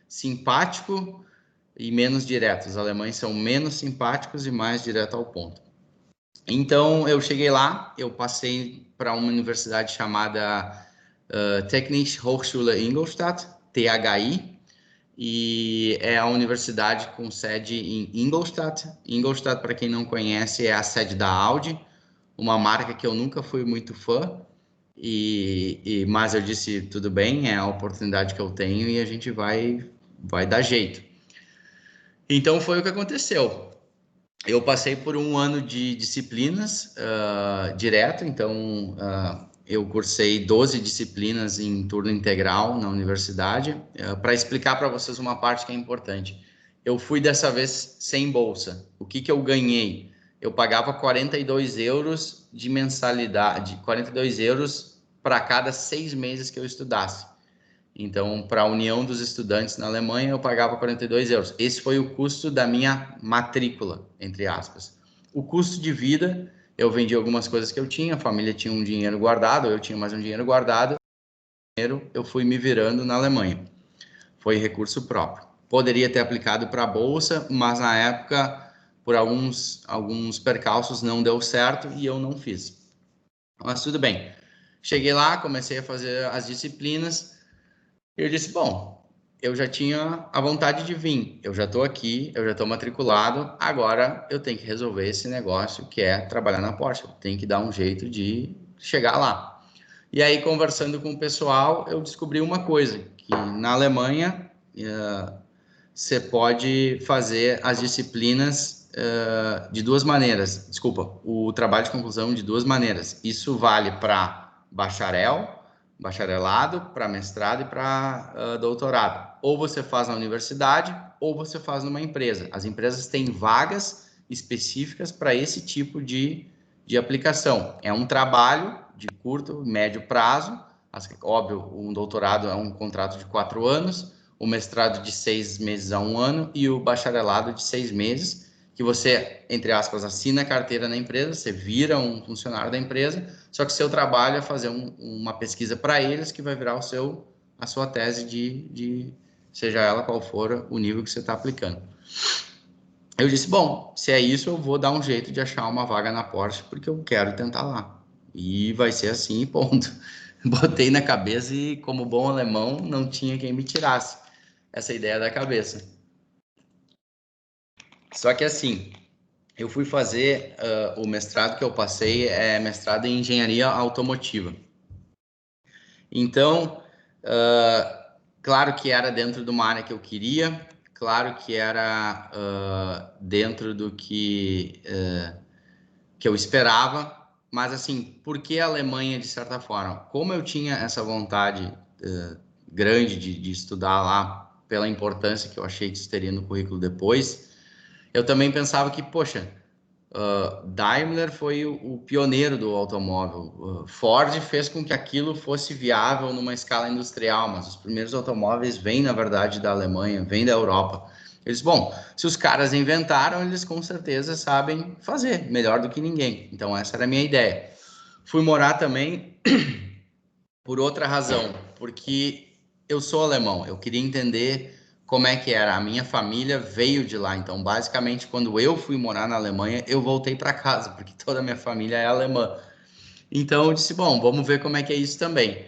simpático e menos direto, os alemães são menos simpáticos e mais direto ao ponto. Então, eu cheguei lá, eu passei para uma universidade chamada Technische Hochschule Ingolstadt, THI, e é a universidade com sede em Ingolstadt. Ingolstadt, para quem não conhece, é a sede da Audi, uma marca que eu nunca fui muito fã, mas eu disse, tudo bem, é a oportunidade que eu tenho e a gente vai dar jeito. Então, foi o que aconteceu. Eu passei por um ano de disciplinas direto, então eu cursei 12 disciplinas em turno integral na universidade. Para explicar para vocês uma parte que é importante, eu fui dessa vez sem bolsa. O que eu ganhei? Eu pagava 42 euros de mensalidade, 42 euros para cada 6 meses que eu estudasse. Então, para a União dos Estudantes na Alemanha, eu pagava 42 euros. Esse foi o custo da minha matrícula, entre aspas. O custo de vida, eu vendi algumas coisas que eu tinha, a família tinha um dinheiro guardado, eu tinha mais um dinheiro guardado, eu fui me virando na Alemanha. Foi recurso próprio. Poderia ter aplicado para a Bolsa, mas na época, por alguns percalços, não deu certo e eu não fiz. Mas tudo bem. Cheguei lá, comecei a fazer as disciplinas. Eu disse, bom, eu já tinha a vontade de vir, eu já estou aqui, eu já estou matriculado, agora eu tenho que resolver esse negócio que é trabalhar na Porsche, eu tenho que dar um jeito de chegar lá. E aí, conversando com o pessoal, eu descobri uma coisa, que na Alemanha você pode fazer as disciplinas de duas maneiras, desculpa, o trabalho de conclusão de duas maneiras. Isso vale para bacharelado, para mestrado e para doutorado. Ou você faz na universidade, ou você faz numa empresa. As empresas têm vagas específicas para esse tipo de aplicação. É um trabalho de curto, médio prazo. Óbvio, um doutorado é um contrato de 4 anos, o mestrado de 6 meses a 1 ano e o bacharelado de 6 meses, que você, entre aspas, assina a carteira na empresa, você vira um funcionário da empresa, só que seu trabalho é fazer uma pesquisa para eles que vai virar a sua tese de seja ela qual for o nível que você está aplicando. Eu disse, bom, se é isso, eu vou dar um jeito de achar uma vaga na Porsche, porque eu quero tentar lá. E vai ser assim, ponto. Botei na cabeça e, como bom alemão, não tinha quem me tirasse essa ideia da cabeça. Só que assim, eu fui fazer o mestrado que eu passei, é mestrado em engenharia automotiva. Então, claro que era dentro de uma área que eu queria, claro que era dentro do que eu esperava, mas assim, por que a Alemanha de certa forma? Como eu tinha essa vontade grande de estudar lá, pela importância que eu achei que isso teria no currículo depois, eu também pensava que, poxa, Daimler foi o pioneiro do automóvel. Ford fez com que aquilo fosse viável numa escala industrial, mas os primeiros automóveis vêm, na verdade, da Alemanha, vêm da Europa. Eles, bom, se os caras inventaram, eles com certeza sabem fazer melhor do que ninguém. Então, essa era a minha ideia. Fui morar também por outra razão, porque eu sou alemão, eu queria entender como é que era. A minha família veio de lá, então basicamente quando eu fui morar na Alemanha, eu voltei para casa, porque toda a minha família é alemã. Então eu disse, bom, vamos ver como é que é isso também.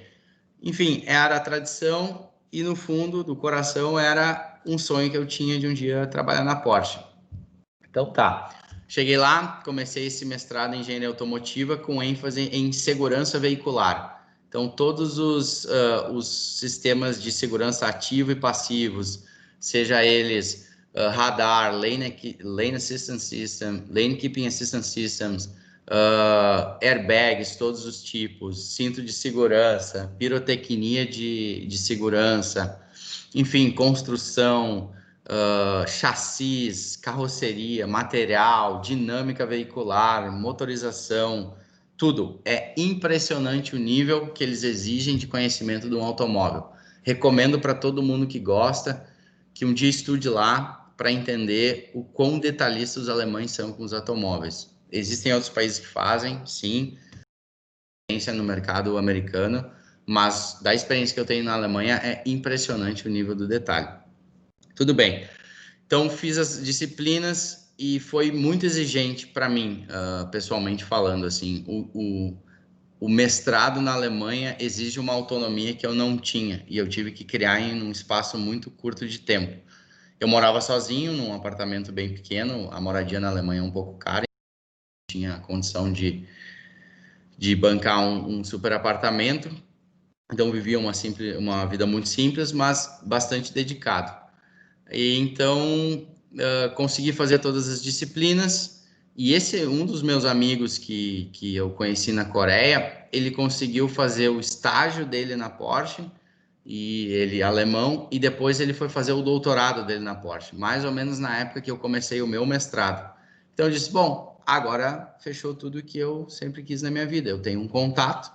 Enfim, era a tradição e no fundo do coração era um sonho que eu tinha de um dia trabalhar na Porsche. Então tá. Cheguei lá, comecei esse mestrado em engenharia automotiva com ênfase em segurança veicular. Então, todos os sistemas de segurança ativo e passivos, seja eles radar, lane assistance system, lane keeping assistance systems, airbags, todos os tipos, cinto de segurança, pirotecnia de segurança, enfim, construção, chassis, carroceria, material, dinâmica veicular, motorização, tudo. É impressionante o nível que eles exigem de conhecimento de um automóvel. Recomendo para todo mundo que gosta que um dia estude lá para entender o quão detalhistas os alemães são com os automóveis. Existem outros países que fazem, sim, experiência no mercado americano, mas da experiência que eu tenho na Alemanha é impressionante o nível do detalhe. Tudo bem. Então, fiz as disciplinas e foi muito exigente para mim, pessoalmente falando. Assim, o mestrado na Alemanha exige uma autonomia que eu não tinha e eu tive que criar em um espaço muito curto de tempo. Eu morava sozinho num apartamento bem pequeno, a moradia na Alemanha é um pouco cara, tinha condição de bancar um super apartamento, então vivia uma vida muito simples, mas bastante dedicado. E então consegui fazer todas as disciplinas e esse um dos meus amigos que eu conheci na Coreia, ele conseguiu fazer o estágio dele na Porsche e ele alemão e depois ele foi fazer o doutorado dele na Porsche, mais ou menos na época que eu comecei o meu mestrado. Então eu disse, bom, agora fechou tudo que eu sempre quis na minha vida. Eu tenho um contato,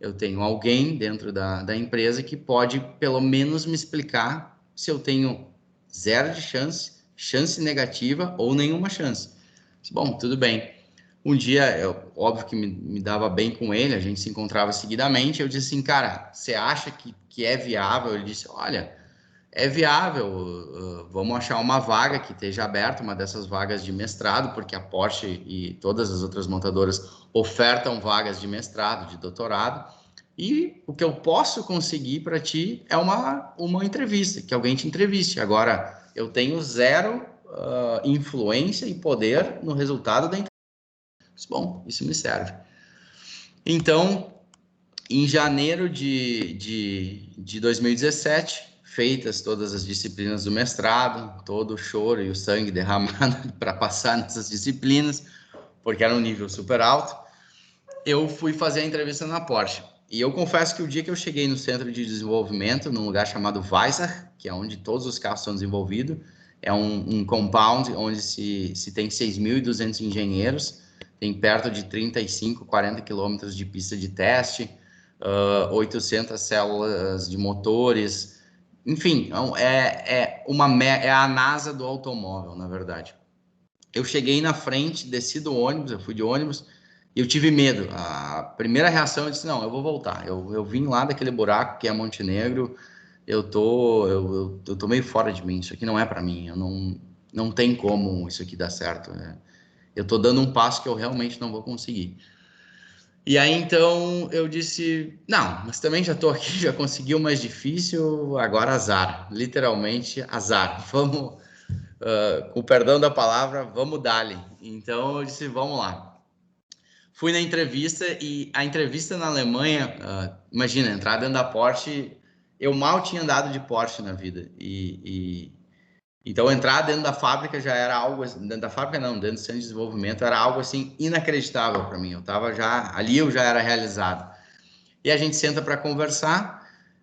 eu tenho alguém dentro da empresa que pode, pelo menos, me explicar se eu tenho zero de chance, chance negativa ou nenhuma chance. Bom, tudo bem. Um dia, óbvio que me dava bem com ele, a gente se encontrava seguidamente, eu disse assim, cara, você acha que é viável? Ele disse, olha, é viável, vamos achar uma vaga que esteja aberta, uma dessas vagas de mestrado, porque a Porsche e todas as outras montadoras ofertam vagas de mestrado, de doutorado, e o que eu posso conseguir para ti é uma entrevista, que alguém te entreviste. Agora, eu tenho zero influência e poder no resultado da entrevista. Bom, isso me serve. Então, em janeiro de 2017, feitas todas as disciplinas do mestrado, todo o choro e o sangue derramado para passar nessas disciplinas, porque era um nível super alto, eu fui fazer a entrevista na Porsche. E eu confesso que o dia que eu cheguei no centro de desenvolvimento, num lugar chamado Weissach, que é onde todos os carros são desenvolvidos, é um compound onde se tem 6.200 engenheiros, tem perto de 35, 40 quilômetros de pista de teste, 800 células de motores, enfim, é a NASA do automóvel, na verdade. Eu cheguei na frente, desci do ônibus, eu fui de ônibus, e eu tive medo. A primeira reação, eu disse, não, eu vou voltar. Eu vim lá daquele buraco que é Montenegro, eu tô meio fora de mim, isso aqui não é para mim, não tem como isso aqui dar certo. Eu tô dando um passo que eu realmente não vou conseguir. E aí, então, eu disse, não, mas também já tô aqui, já consegui o mais difícil, agora azar. Literalmente, azar. Vamos, com o perdão da palavra, vamos dar-lhe. Então, eu disse, vamos lá. Fui na entrevista e a entrevista na Alemanha, imagina, entrar dentro da Porsche, eu mal tinha andado de Porsche na vida. Então, entrar dentro da fábrica já era algo, dentro da fábrica não, dentro do centro de desenvolvimento, era algo assim inacreditável para mim. Ali eu já era realizado. E a gente senta para conversar,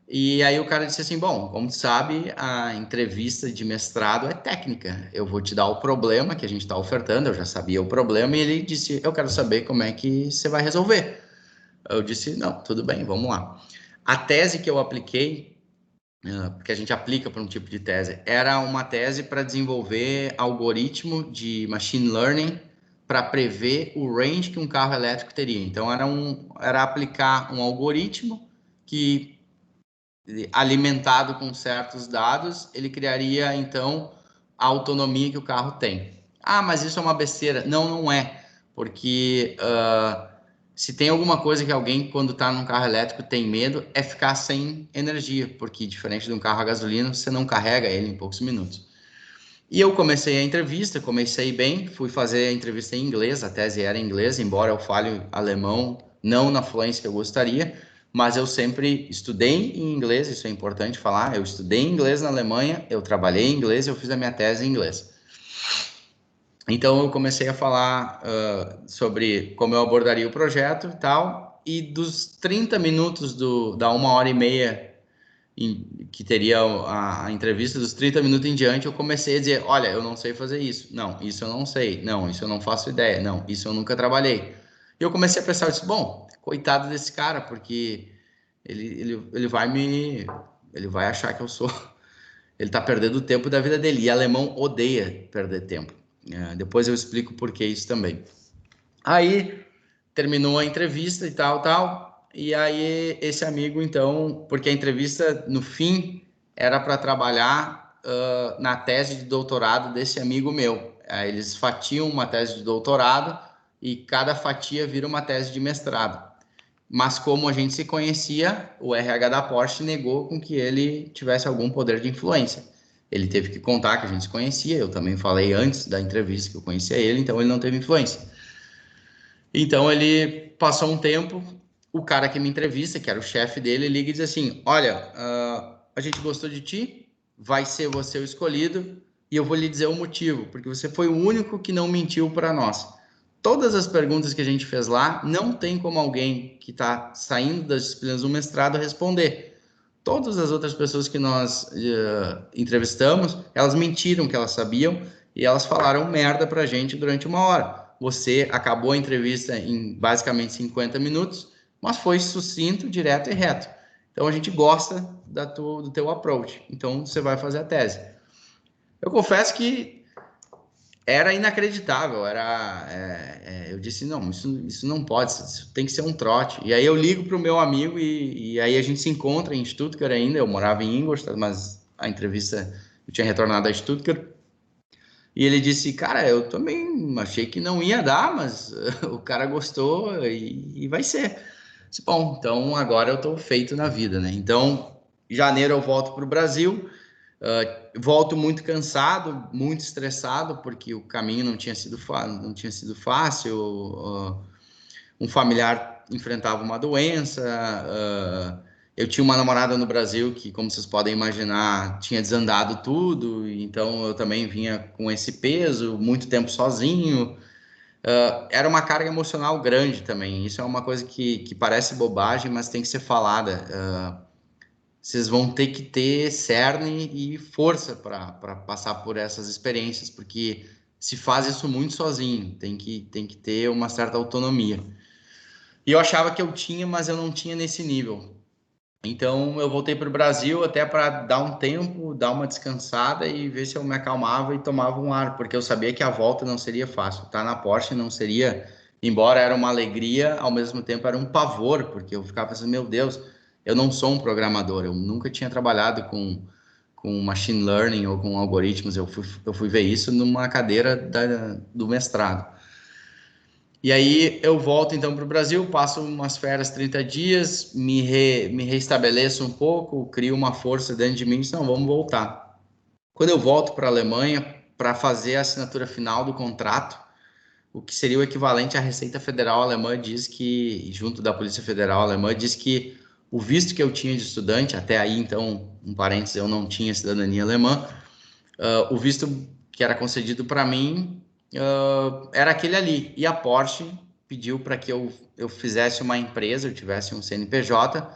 e aí o cara disse assim, bom, como tu sabe, a entrevista de mestrado é técnica. Eu vou te dar o problema que a gente está ofertando, eu já sabia o problema, e ele disse, eu quero saber como é que você vai resolver. Eu disse, não, tudo bem, vamos lá. A tese que eu apliquei, porque a gente aplica para um tipo de tese, era uma tese para desenvolver algoritmo de machine learning para prever o range que um carro elétrico teria. Então, era aplicar um algoritmo que, alimentado com certos dados, ele criaria, então, a autonomia que o carro tem. Ah, mas isso é uma besteira. Não, não é. Porque se tem alguma coisa que alguém, quando está num carro elétrico, tem medo, é ficar sem energia. Porque, diferente de um carro a gasolina, você não carrega ele em poucos minutos. E eu comecei a entrevista, comecei bem, fui fazer a entrevista em inglês, a tese era em inglês, embora eu fale alemão, não na fluência que eu gostaria, mas eu sempre estudei em inglês, isso é importante falar, eu estudei inglês na Alemanha, eu trabalhei em inglês, eu fiz a minha tese em inglês. Então eu comecei a falar sobre como eu abordaria o projeto e tal, e dos 30 minutos da 1h30 que teria a entrevista, dos 30 minutos em diante, eu comecei a dizer, olha, eu não sei fazer isso, não, isso eu não sei, não, isso eu não faço ideia, não, isso eu nunca trabalhei. E eu comecei a pensar, eu disse, bom, coitado desse cara, porque ele vai achar que eu sou, ele tá perdendo o tempo da vida dele, e alemão odeia perder tempo. Depois eu explico por que isso também. Aí, terminou a entrevista e tal, e aí esse amigo, então, porque a entrevista, no fim, era para trabalhar na tese de doutorado desse amigo meu. Aí eles fatiam uma tese de doutorado e cada fatia vira uma tese de mestrado. Mas como a gente se conhecia, o RH da Porsche negou com que ele tivesse algum poder de influência. Ele teve que contar que a gente se conhecia, eu também falei antes da entrevista que eu conhecia ele, então ele não teve influência. Então ele passou um tempo, o cara que me entrevista, que era o chefe dele, liga e diz assim, olha, a gente gostou de ti, vai ser você o escolhido, e eu vou lhe dizer o motivo, porque você foi o único que não mentiu para nós. Todas as perguntas que a gente fez lá, não tem como alguém que está saindo das disciplinas do mestrado responder. Todas as outras pessoas que nós entrevistamos, elas mentiram que elas sabiam e elas falaram merda para a gente durante 1 hora. Você acabou a entrevista em basicamente 50 minutos, mas foi sucinto, direto e reto. Então, a gente gosta do teu approach. Então, você vai fazer a tese. Eu confesso que era inacreditável. Eu disse, não, isso não pode, isso tem que ser um trote. E aí eu ligo para o meu amigo e aí a gente se encontra em Stuttgart ainda. Eu morava em Ingolstadt, mas a entrevista eu tinha retornado a Stuttgart. E ele disse, cara, eu também achei que não ia dar, mas o cara gostou e vai ser. Disse, bom, então agora eu estou feito na vida, né? Então, em janeiro eu volto para o Brasil, volto muito cansado, muito estressado, porque o caminho não tinha sido fácil, um familiar enfrentava uma doença, eu tinha uma namorada no Brasil que, como vocês podem imaginar, tinha desandado tudo, então eu também vinha com esse peso, muito tempo sozinho. Era uma carga emocional grande também. Isso é uma coisa que parece bobagem, mas tem que ser falada. Vocês vão ter que ter cerne e força para passar por essas experiências, porque se faz isso muito sozinho, tem que ter uma certa autonomia. E eu achava que eu tinha, mas eu não tinha nesse nível. Então eu voltei para o Brasil até para dar um tempo, dar uma descansada e ver se eu me acalmava e tomava um ar, porque eu sabia que a volta não seria fácil. Estar na Porsche não seria, embora era uma alegria, ao mesmo tempo era um pavor, porque eu ficava pensando, meu Deus, eu não sou um programador, eu nunca tinha trabalhado com machine learning ou com algoritmos, eu fui ver isso numa cadeira do mestrado. E aí eu volto então para o Brasil, passo umas férias, 30 dias, me reestabeleço um pouco, crio uma força dentro de mim e disse, não, vamos voltar. Quando eu volto para a Alemanha para fazer a assinatura final do contrato, o que seria o equivalente à Receita Federal Alemã diz que, junto da Polícia Federal Alemã, diz que o visto que eu tinha de estudante, até aí então, um parênteses, eu não tinha cidadania alemã, o visto que era concedido para mim era aquele ali. E a Porsche pediu para que eu fizesse uma empresa, eu tivesse um CNPJ,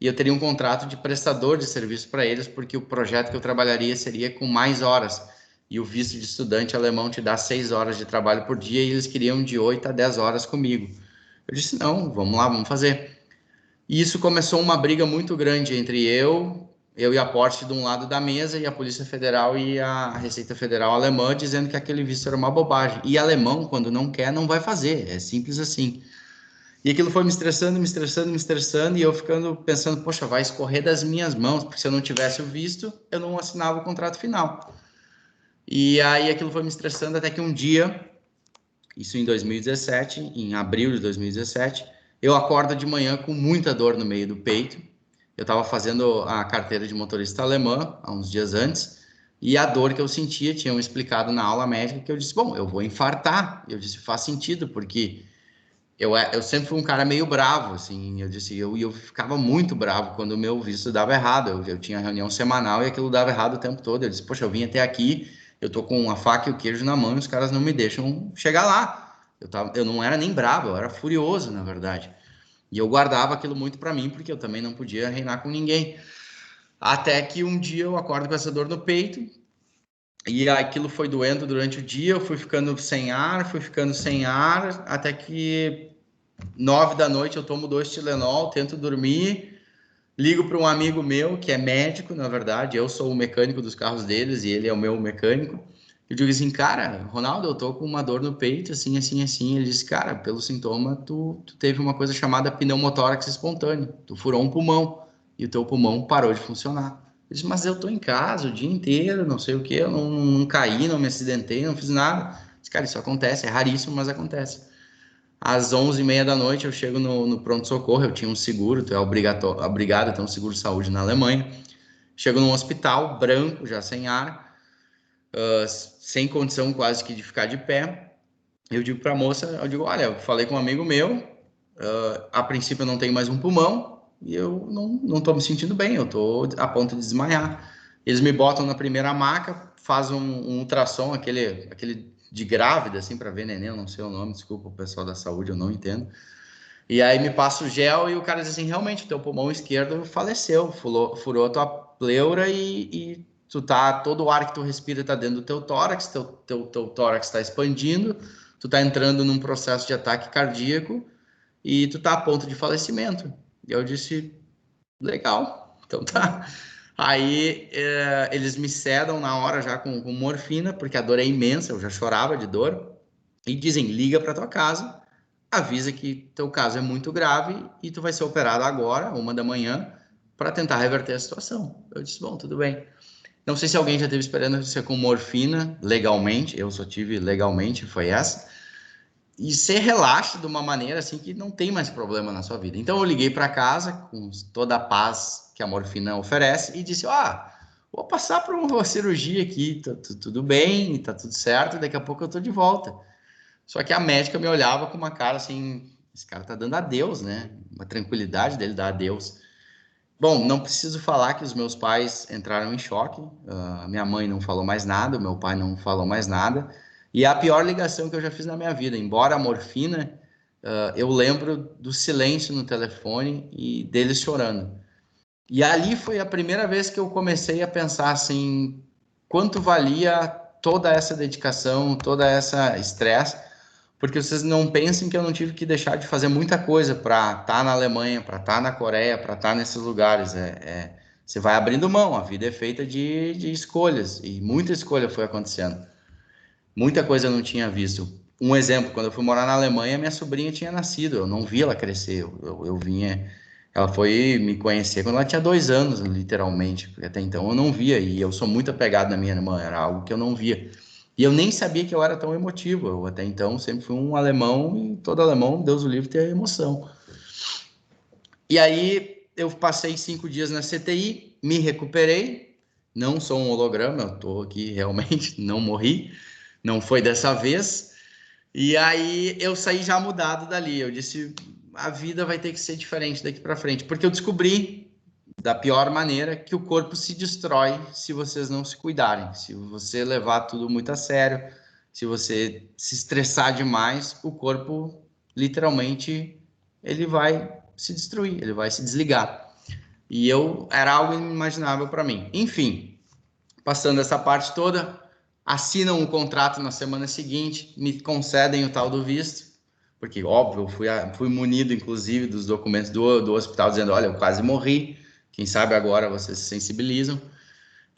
e eu teria um contrato de prestador de serviço para eles, porque o projeto que eu trabalharia seria com mais horas. E o visto de estudante alemão te dá 6 horas de trabalho por dia, e eles queriam de 8 a 10 horas comigo. Eu disse, não, vamos lá, vamos fazer. E isso começou uma briga muito grande entre eu e a Porsche de um lado da mesa e a Polícia Federal e a Receita Federal alemã dizendo que aquele visto era uma bobagem. E alemão, quando não quer, não vai fazer. É simples assim. E aquilo foi me estressando, me estressando, me estressando, e eu ficando pensando, poxa, vai escorrer das minhas mãos, porque se eu não tivesse o visto, eu não assinava o contrato final. E aí aquilo foi me estressando até que um dia, isso em 2017, em abril de 2017, eu acordo de manhã com muita dor no meio do peito. Eu estava fazendo a carteira de motorista alemã há uns dias antes, e a dor que eu sentia, tinham explicado na aula médica, que eu disse, bom, eu vou infartar. Eu disse, faz sentido, porque eu sempre fui um cara meio bravo, assim, eu disse, eu ficava muito bravo quando o meu visto dava errado. Eu tinha reunião semanal e aquilo dava errado o tempo todo. Eu disse, poxa, eu vim até aqui, eu tô com a faca e o queijo na mão e os caras não me deixam chegar lá. Eu não era nem bravo, eu era furioso, na verdade. E eu guardava aquilo muito para mim, porque eu também não podia reinar com ninguém. Até que um dia eu acordo com essa dor no peito, e aquilo foi doendo durante o dia, eu fui ficando sem ar, até que 9 da noite eu tomo 2 Tilenol, tento dormir, ligo para um amigo meu, que é médico, na verdade, eu sou o mecânico dos carros deles e ele é o meu mecânico. Eu digo assim, cara, Ronaldo, eu tô com uma dor no peito, assim, assim, assim. Ele disse, cara, pelo sintoma, tu teve uma coisa chamada pneumotórax espontâneo. Tu furou um pulmão e o teu pulmão parou de funcionar. Eu disse, mas eu tô em casa o dia inteiro, não sei o quê, eu não caí, não me acidentei, não fiz nada. Eu disse, cara, isso acontece, é raríssimo, mas acontece. Às 11h30 da noite eu chego no pronto-socorro, eu tinha um seguro, tu é obrigado a ter um seguro de saúde na Alemanha. Chego num hospital branco, já sem ar, sem condição quase que de ficar de pé. Eu digo para a moça, eu digo, olha, eu falei com um amigo meu, a princípio eu não tenho mais um pulmão e eu não tô me sentindo bem, eu tô a ponto de desmaiar. Eles me botam na primeira maca, fazem um ultrassom, aquele de grávida, assim, para ver neném, eu não sei o nome, desculpa o pessoal da saúde, eu não entendo. E aí me passa o gel e o cara diz assim, realmente, o teu pulmão esquerdo faleceu, furou a tua pleura e todo o ar que tu respira está dentro do teu tórax, teu tórax está expandindo, tu está entrando num processo de ataque cardíaco e tu tá a ponto de falecimento. E eu disse, legal, então tá. Aí eles me sedam na hora já com morfina, porque a dor é imensa, eu já chorava de dor, e dizem, liga para tua casa, avisa que teu caso é muito grave e tu vai ser operado agora, 1 da manhã, para tentar reverter a situação. Eu disse, bom, tudo bem. Não sei se alguém já teve experiência com morfina legalmente, eu só tive legalmente, foi essa. E você relaxa de uma maneira assim que não tem mais problema na sua vida. Então eu liguei para casa com toda a paz que a morfina oferece e disse: vou passar por uma cirurgia aqui, tá tudo bem, tá tudo certo, daqui a pouco eu tô de volta. Só que a médica me olhava com uma cara assim: esse cara tá dando adeus, né? Uma tranquilidade dele dar adeus. Bom, não preciso falar que os meus pais entraram em choque. Minha mãe não falou mais nada, o meu pai não falou mais nada. E é a pior ligação que eu já fiz na minha vida. Embora a morfina, eu lembro do silêncio no telefone e deles chorando. E ali foi a primeira vez que eu comecei a pensar assim, quanto valia toda essa dedicação, toda essa estresse, porque vocês não pensem que eu não tive que deixar de fazer muita coisa para estar na Alemanha, para estar na Coreia, para estar nesses lugares. Você vai abrindo mão, a vida é feita de escolhas, e muita escolha foi acontecendo. Muita coisa eu não tinha visto. Um exemplo, quando eu fui morar na Alemanha, minha sobrinha tinha nascido, eu não vi ela crescer, eu vinha... Ela foi me conhecer quando ela tinha 2 anos, literalmente, porque até então eu não via, e eu sou muito apegado na minha irmã, era algo que eu não via. E eu nem sabia que eu era tão emotivo, eu até então sempre fui um alemão, e todo alemão, Deus o livre, tem emoção. E aí eu passei 5 dias na CTI, me recuperei, não sou um holograma, eu tô aqui realmente, não morri, não foi dessa vez. E aí eu saí já mudado dali. Eu disse, a vida vai ter que ser diferente daqui para frente, porque eu descobri da pior maneira que o corpo se destrói se vocês não se cuidarem. Se você levar tudo muito a sério, se você se estressar demais, o corpo literalmente ele vai se destruir, ele vai se desligar. E eu era algo inimaginável para mim. Enfim, passando essa parte toda, assinam um contrato na semana seguinte, me concedem o tal do visto, porque, óbvio, eu fui munido, inclusive, dos documentos do hospital, dizendo, olha, eu quase morri, quem sabe agora vocês se sensibilizam.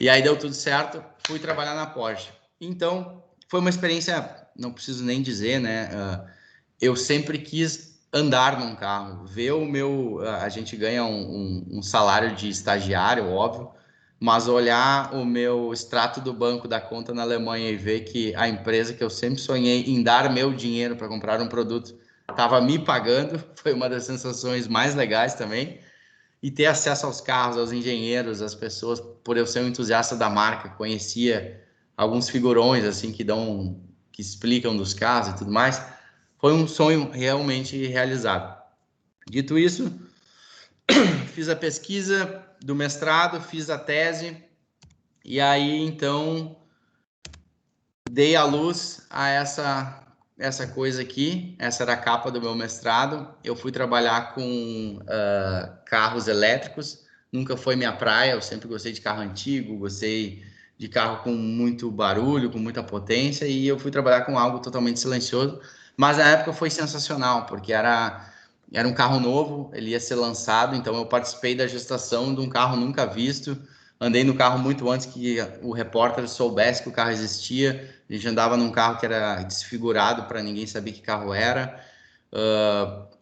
E aí deu tudo certo, fui trabalhar na Porsche. Então, foi uma experiência, não preciso nem dizer, né? Eu sempre quis andar num carro, ver o meu... A gente ganha um salário de estagiário, óbvio, mas olhar o meu extrato do banco da conta na Alemanha e ver que a empresa que eu sempre sonhei em dar meu dinheiro para comprar um produto estava me pagando, foi uma das sensações mais legais também. E ter acesso aos carros, aos engenheiros, às pessoas, por eu ser um entusiasta da marca, conhecia alguns figurões assim que explicam dos carros e tudo mais. Foi um sonho realmente realizado. Dito isso, fiz a pesquisa do mestrado, fiz a tese, e aí então dei à luz a essa coisa aqui. Essa era a capa do meu mestrado. Eu fui trabalhar com carros elétricos, nunca foi minha praia, eu sempre gostei de carro antigo, gostei de carro com muito barulho, com muita potência, e eu fui trabalhar com algo totalmente silencioso, mas na época foi sensacional, porque era um carro novo, ele ia ser lançado, então eu participei da gestação de um carro nunca visto, andei no carro muito antes que o repórter soubesse que o carro existia, a gente andava num carro que era desfigurado para ninguém saber que carro era.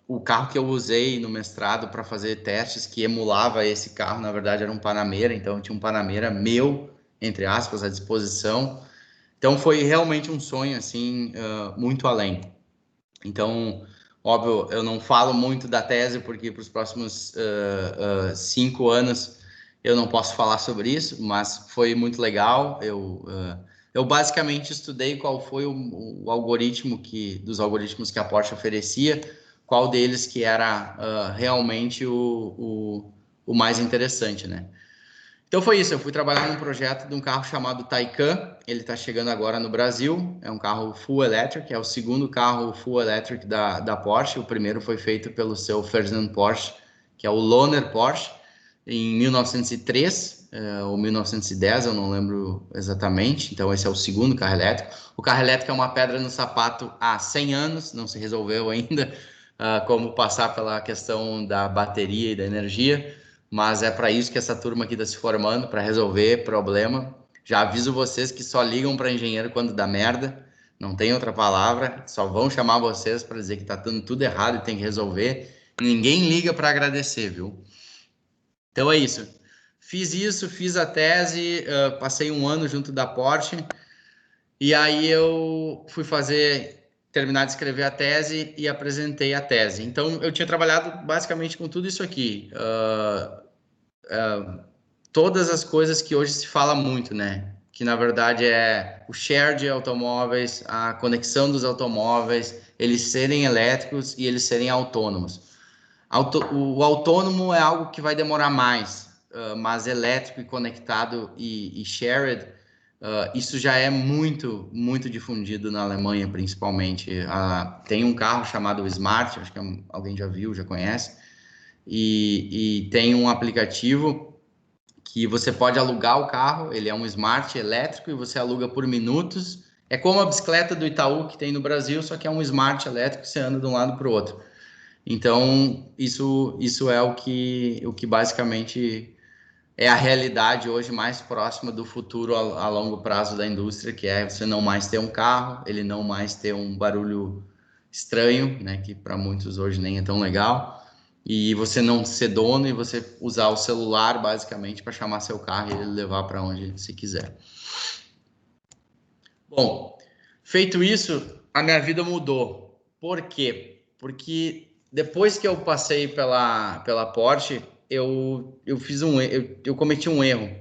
O carro que eu usei no mestrado para fazer testes que emulava esse carro, na verdade era um Panamera, então eu tinha um Panamera meu, entre aspas, à disposição. Então foi realmente um sonho assim, muito além. Então, óbvio, eu não falo muito da tese porque para os próximos 5 anos eu não posso falar sobre isso, mas foi muito legal. Eu basicamente estudei qual foi o algoritmo dos algoritmos que a Porsche oferecia, qual deles que era realmente o mais interessante, né? Então foi isso, eu fui trabalhar num projeto de um carro chamado Taycan, ele está chegando agora no Brasil, é um carro full electric, é o segundo carro full electric da Porsche, o primeiro foi feito pelo seu Ferdinand Porsche, que é o Lohner Porsche, em 1903 ou 1910, eu não lembro exatamente, então esse é o segundo carro elétrico. O carro elétrico é uma pedra no sapato há 100 anos, não se resolveu ainda, como passar pela questão da bateria e da energia, mas é para isso que essa turma aqui está se formando, para resolver problema. Já aviso vocês que só ligam para engenheiro quando dá merda, não tem outra palavra, só vão chamar vocês para dizer que está dando tudo errado e tem que resolver. Ninguém liga para agradecer, viu? Então é isso. Fiz isso, fiz a tese, passei um ano junto da Porsche, e aí eu fui terminar de escrever a tese e apresentei a tese. Então eu tinha trabalhado basicamente com tudo isso aqui. Todas as coisas que hoje se fala muito, né? Que na verdade é o share de automóveis, a conexão dos automóveis, eles serem elétricos e eles serem autônomos. O autônomo é algo que vai demorar mais, mas elétrico e conectado e shared, isso já é muito, muito difundido na Alemanha, principalmente. Tem um carro chamado Smart, acho que alguém já viu, já conhece, e tem um aplicativo que você pode alugar o carro, ele é um Smart elétrico e você aluga por minutos. É como a bicicleta do Itaú que tem no Brasil, só que é um Smart elétrico que você anda de um lado para o outro. Então, isso é o que basicamente é a realidade hoje mais próxima do futuro a longo prazo da indústria, que é você não mais ter um carro, ele não mais ter um barulho estranho, né, que para muitos hoje nem é tão legal, e você não ser dono e você usar o celular basicamente para chamar seu carro e ele levar para onde você quiser. Bom, feito isso, a minha vida mudou. Por quê? Porque depois que eu passei pela Porsche, eu cometi um erro.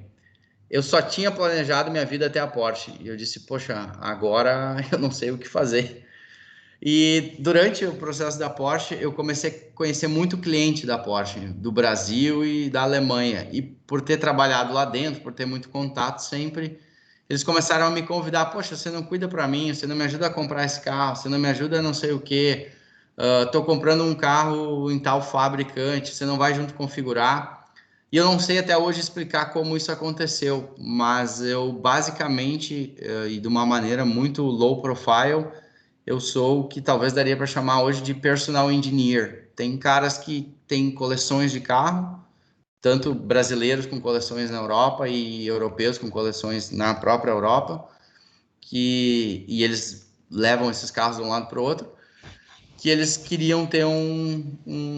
Eu só tinha planejado minha vida até a Porsche. E eu disse, poxa, agora eu não sei o que fazer. E durante o processo da Porsche, eu comecei a conhecer muito cliente da Porsche, do Brasil e da Alemanha. E por ter trabalhado lá dentro, por ter muito contato sempre, eles começaram a me convidar, poxa, você não cuida para mim, você não me ajuda a comprar esse carro, você não me ajuda a não sei o quê, tô comprando um carro em tal fabricante, você não vai junto configurar. E eu não sei até hoje explicar como isso aconteceu, mas eu basicamente, e de uma maneira muito low profile, eu sou o que talvez daria para chamar hoje de personal engineer. Tem caras que têm coleções de carro, tanto brasileiros com coleções na Europa e europeus com coleções na própria Europa, e eles levam esses carros de um lado para o outro, que eles queriam ter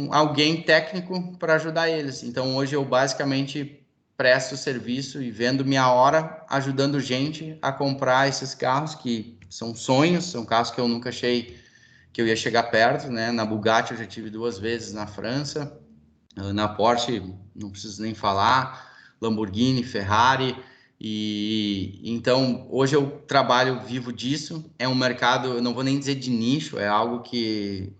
alguém técnico para ajudar eles. Então hoje eu basicamente presto serviço e vendo minha hora ajudando gente a comprar esses carros que são sonhos, são carros que eu nunca achei que eu ia chegar perto, né? Na Bugatti eu já tive 2 vezes na França, na Porsche não preciso nem falar, Lamborghini, Ferrari, e então hoje eu trabalho vivo disso. É um mercado, eu não vou nem dizer de nicho, é algo que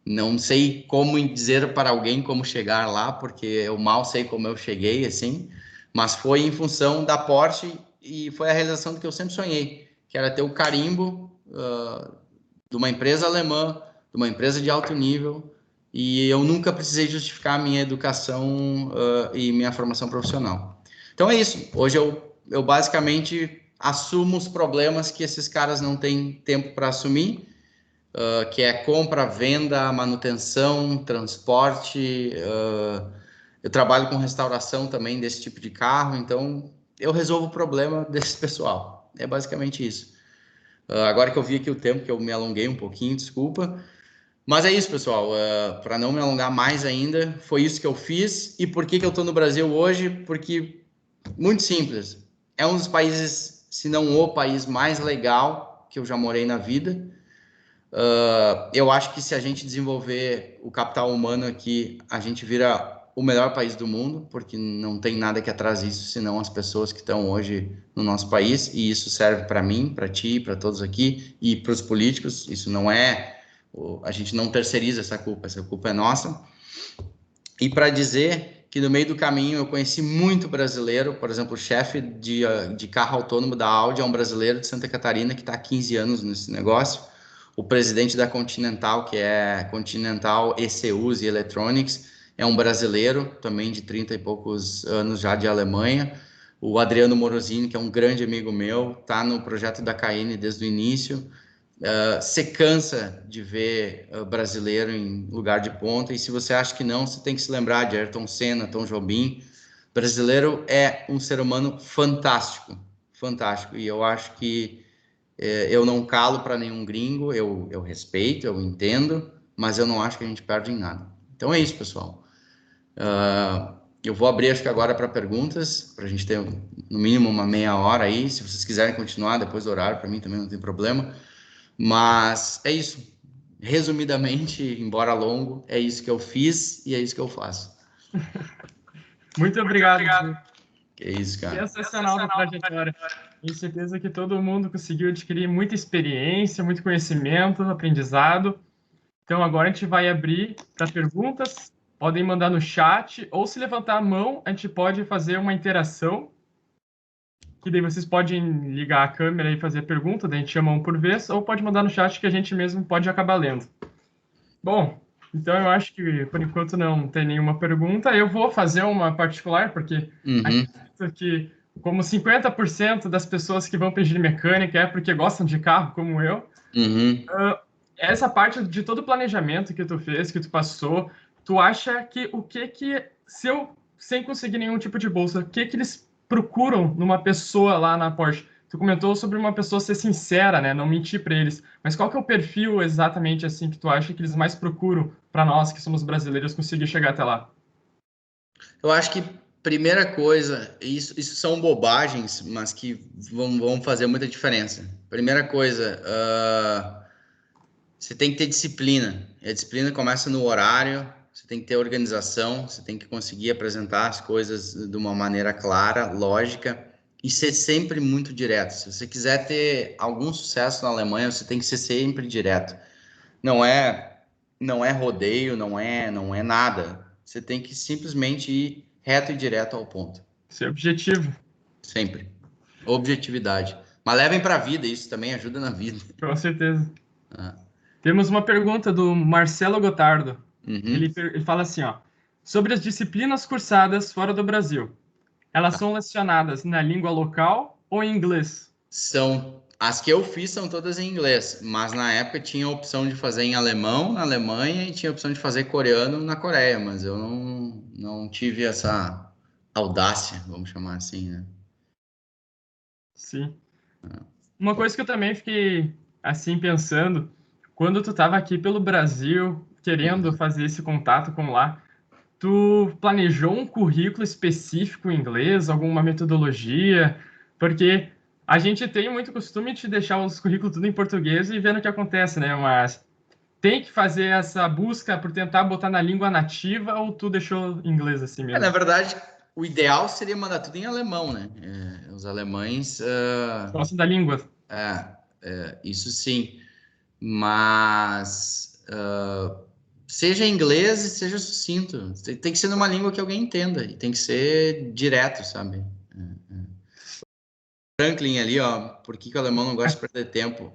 não sei como dizer para alguém como chegar lá, porque eu mal sei como eu cheguei assim, mas foi em função da Porsche e foi a realização do que eu sempre sonhei, que era ter o carimbo de uma empresa alemã, de uma empresa de alto nível, e eu nunca precisei justificar a minha educação e minha formação profissional. Então é isso. Hoje eu basicamente assumo os problemas que esses caras não têm tempo para assumir, que é compra, venda, manutenção, transporte. Eu trabalho com restauração também desse tipo de carro, então eu resolvo o problema desse pessoal. É basicamente isso. Agora que eu vi aqui o tempo, que eu me alonguei um pouquinho, desculpa. Mas é isso, pessoal. Para não me alongar mais ainda, foi isso que eu fiz. E por que eu estou no Brasil hoje? Porque, muito simples, é um dos países, se não o país mais legal que eu já morei na vida. Eu acho que se a gente desenvolver o capital humano aqui, a gente vira o melhor país do mundo, porque não tem nada que atrase isso, senão as pessoas que estão hoje no nosso país, e isso serve para mim, para ti, para todos aqui, e para os políticos. Isso não é, a gente não terceiriza essa culpa é nossa. E para dizer que no meio do caminho eu conheci muito brasileiro, por exemplo, o chefe de carro autônomo da Audi é um brasileiro de Santa Catarina que está há 15 anos nesse negócio. O presidente da Continental, que é Continental ECUs e Electronics, é um brasileiro, também de 30 e poucos anos já de Alemanha. O Adriano Morosini, que é um grande amigo meu, está no projeto da KN desde o início. Você cansa de ver brasileiro em lugar de ponta, e se você acha que não, você tem que se lembrar de Ayrton Senna, Tom Jobim. Brasileiro é um ser humano fantástico, fantástico, e eu acho que eu não calo para nenhum gringo, eu respeito, eu entendo, mas eu não acho que a gente perde em nada. Então é isso, pessoal. Eu vou abrir, acho que agora, para perguntas, para a gente ter no mínimo uma meia hora aí. Se vocês quiserem continuar depois do horário, para mim também não tem problema. Mas é isso. Resumidamente, embora longo, é isso que eu fiz e é isso que eu faço. Muito obrigado, Gil. Que é isso, cara. Sensacional da trajetória. Tenho certeza que todo mundo conseguiu adquirir muita experiência, muito conhecimento, aprendizado. Então, agora a gente vai abrir para perguntas. Podem mandar no chat, ou se levantar a mão, a gente pode fazer uma interação, que daí vocês podem ligar a câmera e fazer a pergunta, daí a gente chama um por vez, ou pode mandar no chat que a gente mesmo pode acabar lendo. Bom, então eu acho que por enquanto não tem nenhuma pergunta. Eu vou fazer uma particular, porque acredito que como 50% das pessoas que vão pedir mecânica é porque gostam de carro, como eu. Essa parte de todo o planejamento que tu fez, que tu passou, tu acha que se eu, sem conseguir nenhum tipo de bolsa, o que eles procuram numa pessoa lá na Porsche? Tu comentou sobre uma pessoa ser sincera, né? Não mentir para eles. Mas qual que é o perfil exatamente assim que tu acha que eles mais procuram para nós que somos brasileiros conseguir chegar até lá? Eu acho que primeira coisa, isso são bobagens, mas que vão fazer muita diferença. Primeira coisa, você tem que ter disciplina. E a disciplina começa no horário, você tem que ter organização, você tem que conseguir apresentar as coisas de uma maneira clara, lógica, e ser sempre muito direto. Se você quiser ter algum sucesso na Alemanha, você tem que ser sempre direto. Não é rodeio, não é nada. Você tem que simplesmente ir reto e direto ao ponto. Seu objetivo. Sempre. Objetividade. Mas levem para a vida, isso também ajuda na vida. Com certeza. Temos uma pergunta do Marcelo Gotardo. Ele fala assim, ó, sobre as disciplinas cursadas fora do Brasil. Elas são lecionadas na língua local ou em inglês? As que eu fiz são todas em inglês, mas na época tinha a opção de fazer em alemão na Alemanha e tinha a opção de fazer coreano na Coreia, mas eu não tive essa audácia, vamos chamar assim, né? Sim. Uma coisa que eu também fiquei assim pensando, quando tu estava aqui pelo Brasil, querendo fazer esse contato com lá, tu planejou um currículo específico em inglês, alguma metodologia? Porque a gente tem muito costume de deixar os currículos tudo em português e vendo o que acontece, né? Mas tem que fazer essa busca por tentar botar na língua nativa ou tu deixou em inglês assim mesmo? Na verdade, o ideal seria mandar tudo em alemão, né? Os alemães... Gostam da língua. Isso sim. Mas... seja inglês e seja sucinto. Tem que ser numa língua que alguém entenda. E tem que ser direto, sabe? Franklin ali, ó. Por que o alemão não gosta de perder tempo?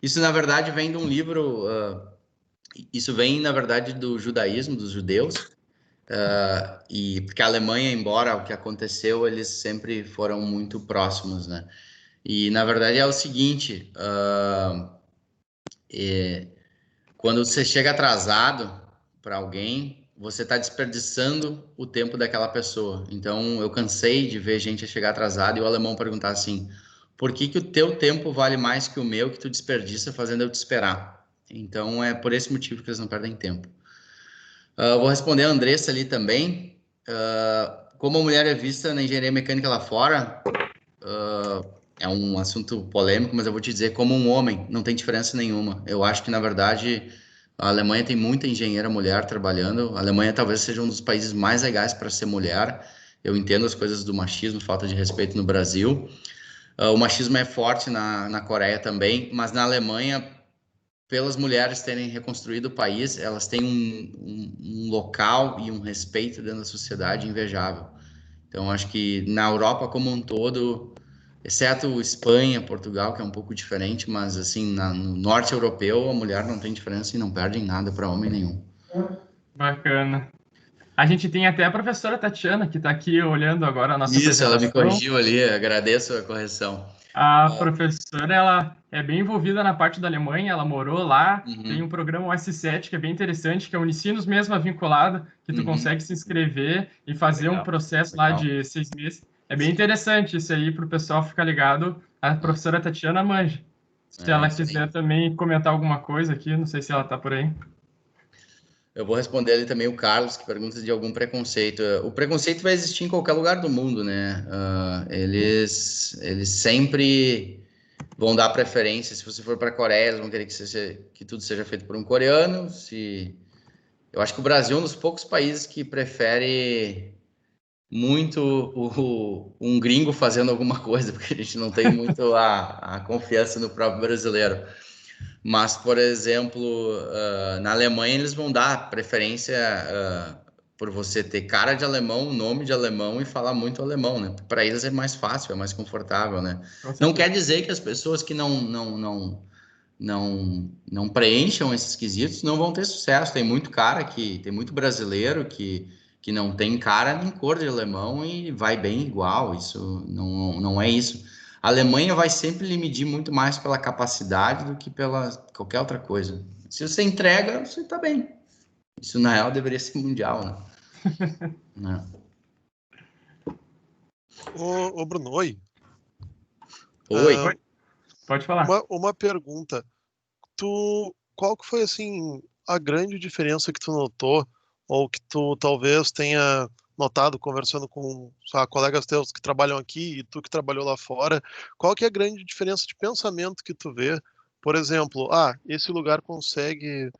Isso, na verdade, vem de um livro... isso vem, na verdade, do judaísmo, dos judeus. E porque a Alemanha, embora o que aconteceu, eles sempre foram muito próximos, né? E, na verdade, é o seguinte... quando você chega atrasado para alguém, você está desperdiçando o tempo daquela pessoa. Então, eu cansei de ver gente chegar atrasado e o alemão perguntar assim: por que o teu tempo vale mais que o meu que tu desperdiça fazendo eu te esperar? Então, é por esse motivo que eles não perdem tempo. Vou responder a Andressa ali também. Como a mulher é vista na engenharia mecânica lá fora, é um assunto polêmico, mas eu vou te dizer, como um homem, não tem diferença nenhuma. Eu acho que, na verdade, a Alemanha tem muita engenheira mulher trabalhando. A Alemanha talvez seja um dos países mais legais para ser mulher. Eu entendo as coisas do machismo, falta de respeito no Brasil. O machismo é forte na Coreia também, mas na Alemanha, pelas mulheres terem reconstruído o país, elas têm um local e um respeito dentro da sociedade invejável. Então, acho que na Europa como um todo, exceto Espanha, Portugal, que é um pouco diferente, mas assim, no norte europeu, a mulher não tem diferença e não perde em nada para homem nenhum. Bacana. A gente tem até a professora Tatiana, que está aqui olhando agora a nossa Isso, ela me apresentação. corrigiu ali, agradeço a correção. A professora, ela é bem envolvida na parte da Alemanha, ela morou lá, tem um Uhum, programa o S7 que é bem interessante, que é o Unicinos mesmo é vinculado, que tu uhum. consegue se inscrever e fazer um Legal, processo lá legal. de 6 meses. É bem interessante isso aí para o pessoal ficar ligado. A professora Tatiana manja. Se É ela isso aí. quiser também comentar alguma coisa aqui, não sei se ela está por aí. Eu vou responder ali também o Carlos, que pergunta de algum preconceito. O preconceito vai existir em qualquer lugar do mundo, né? Eles sempre vão dar preferência. Se você for para a Coreia, eles vão querer que tudo seja feito por um coreano. Eu acho que o Brasil é um dos poucos países que prefere muito um gringo fazendo alguma coisa, porque a gente não tem muito a confiança no próprio brasileiro. Mas, por exemplo, na Alemanha eles vão dar preferência por você ter cara de alemão, nome de alemão e falar muito alemão, né? Para eles é mais fácil, é mais confortável, né? Com Não quer certeza. dizer que as pessoas que não preencham esses quesitos não vão ter sucesso. Tem muito brasileiro que não tem cara nem cor de alemão e vai bem igual. Isso não é isso. A Alemanha vai sempre lhe medir muito mais pela capacidade do que pela qualquer outra coisa. Se você entrega, você está bem. Isso, na real, deveria ser mundial, né? Né? Ô Bruno, oi. Oi. Ah, Pode falar. uma pergunta. Qual que foi, assim, a grande diferença que tu notou, ou que tu talvez tenha notado conversando com, sei lá, colegas teus que trabalham aqui e tu que trabalhou lá fora? Qual que é a grande diferença de pensamento que tu vê? Por exemplo, esse lugar consegue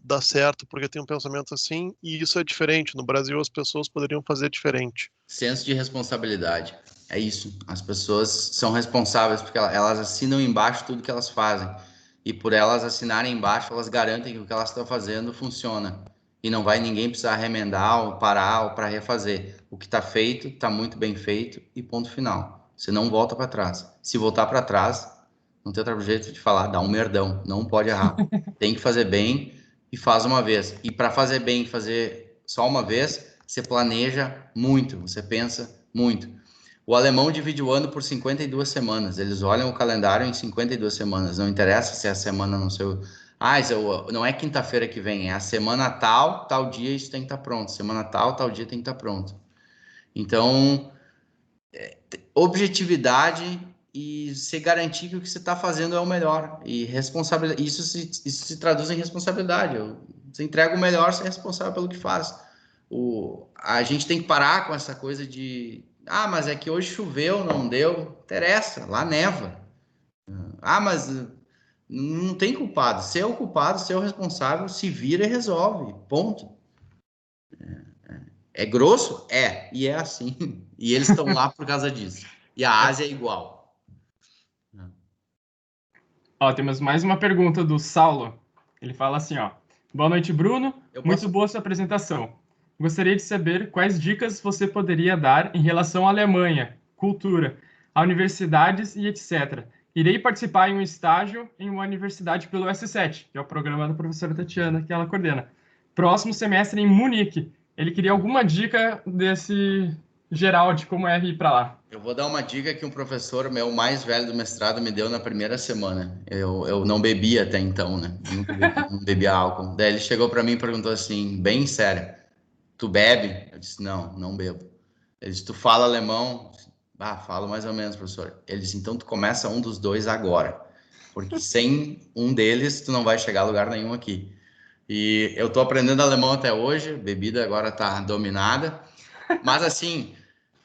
dar certo porque tem um pensamento assim, e isso é diferente. No Brasil as pessoas poderiam fazer diferente. Senso de responsabilidade. É isso. As pessoas são responsáveis porque elas assinam embaixo tudo que elas fazem. E por elas assinarem embaixo, elas garantem que o que elas estão fazendo funciona. E não vai ninguém precisar remendar ou parar ou para refazer. O que está feito, está muito bem feito e ponto final. Você não volta para trás. Se voltar para trás, não tem outro jeito de falar, dá um merdão. Não pode errar. Tem que fazer bem e faz uma vez. E para fazer bem, fazer só uma vez, você planeja muito, você pensa muito. O alemão divide o ano por 52 semanas. Eles olham o calendário em 52 semanas. Não interessa se é a semana não sei. Não é quinta-feira que vem, é a semana tal, tal dia isso tem que estar pronto. Semana tal, tal dia tem que estar pronto. Então, objetividade e se garantir que o que você está fazendo é o melhor. E responsabilidade, isso se traduz em responsabilidade. Você entrega o melhor, você é responsável pelo que faz. A gente tem que parar com essa coisa de mas é que hoje choveu, não deu. Interessa, lá neva. Mas não tem culpado. Se é o culpado, se é o responsável, se vira e resolve. Ponto. É grosso? É. E é assim. E eles estão lá por causa disso. E a Ásia é igual. Ó, temos mais uma pergunta do Saulo. Ele fala assim, ó. Boa noite, Bruno. Eu Muito posso. boa sua apresentação. Gostaria de saber quais dicas você poderia dar em relação à Alemanha, cultura, a universidades e etc. Irei participar em um estágio em uma universidade pelo S7, que é o programa da professora Tatiana, que ela coordena. Próximo semestre em Munique. Ele queria alguma dica desse geral de como é ir para lá. Eu vou dar uma dica que um professor meu mais velho do mestrado me deu na primeira semana. Eu não bebia até então, né? Eu nunca bebi, não bebia álcool. Daí ele chegou para mim e perguntou assim, bem sério: Tu bebe? Eu disse: Não, não bebo. Ele disse: Tu fala alemão? Falo mais ou menos, professor. Ele disse: Então tu começa um dos dois agora, porque sem um deles tu não vai chegar a lugar nenhum aqui. E eu tô aprendendo alemão até hoje, bebida agora tá dominada, mas assim,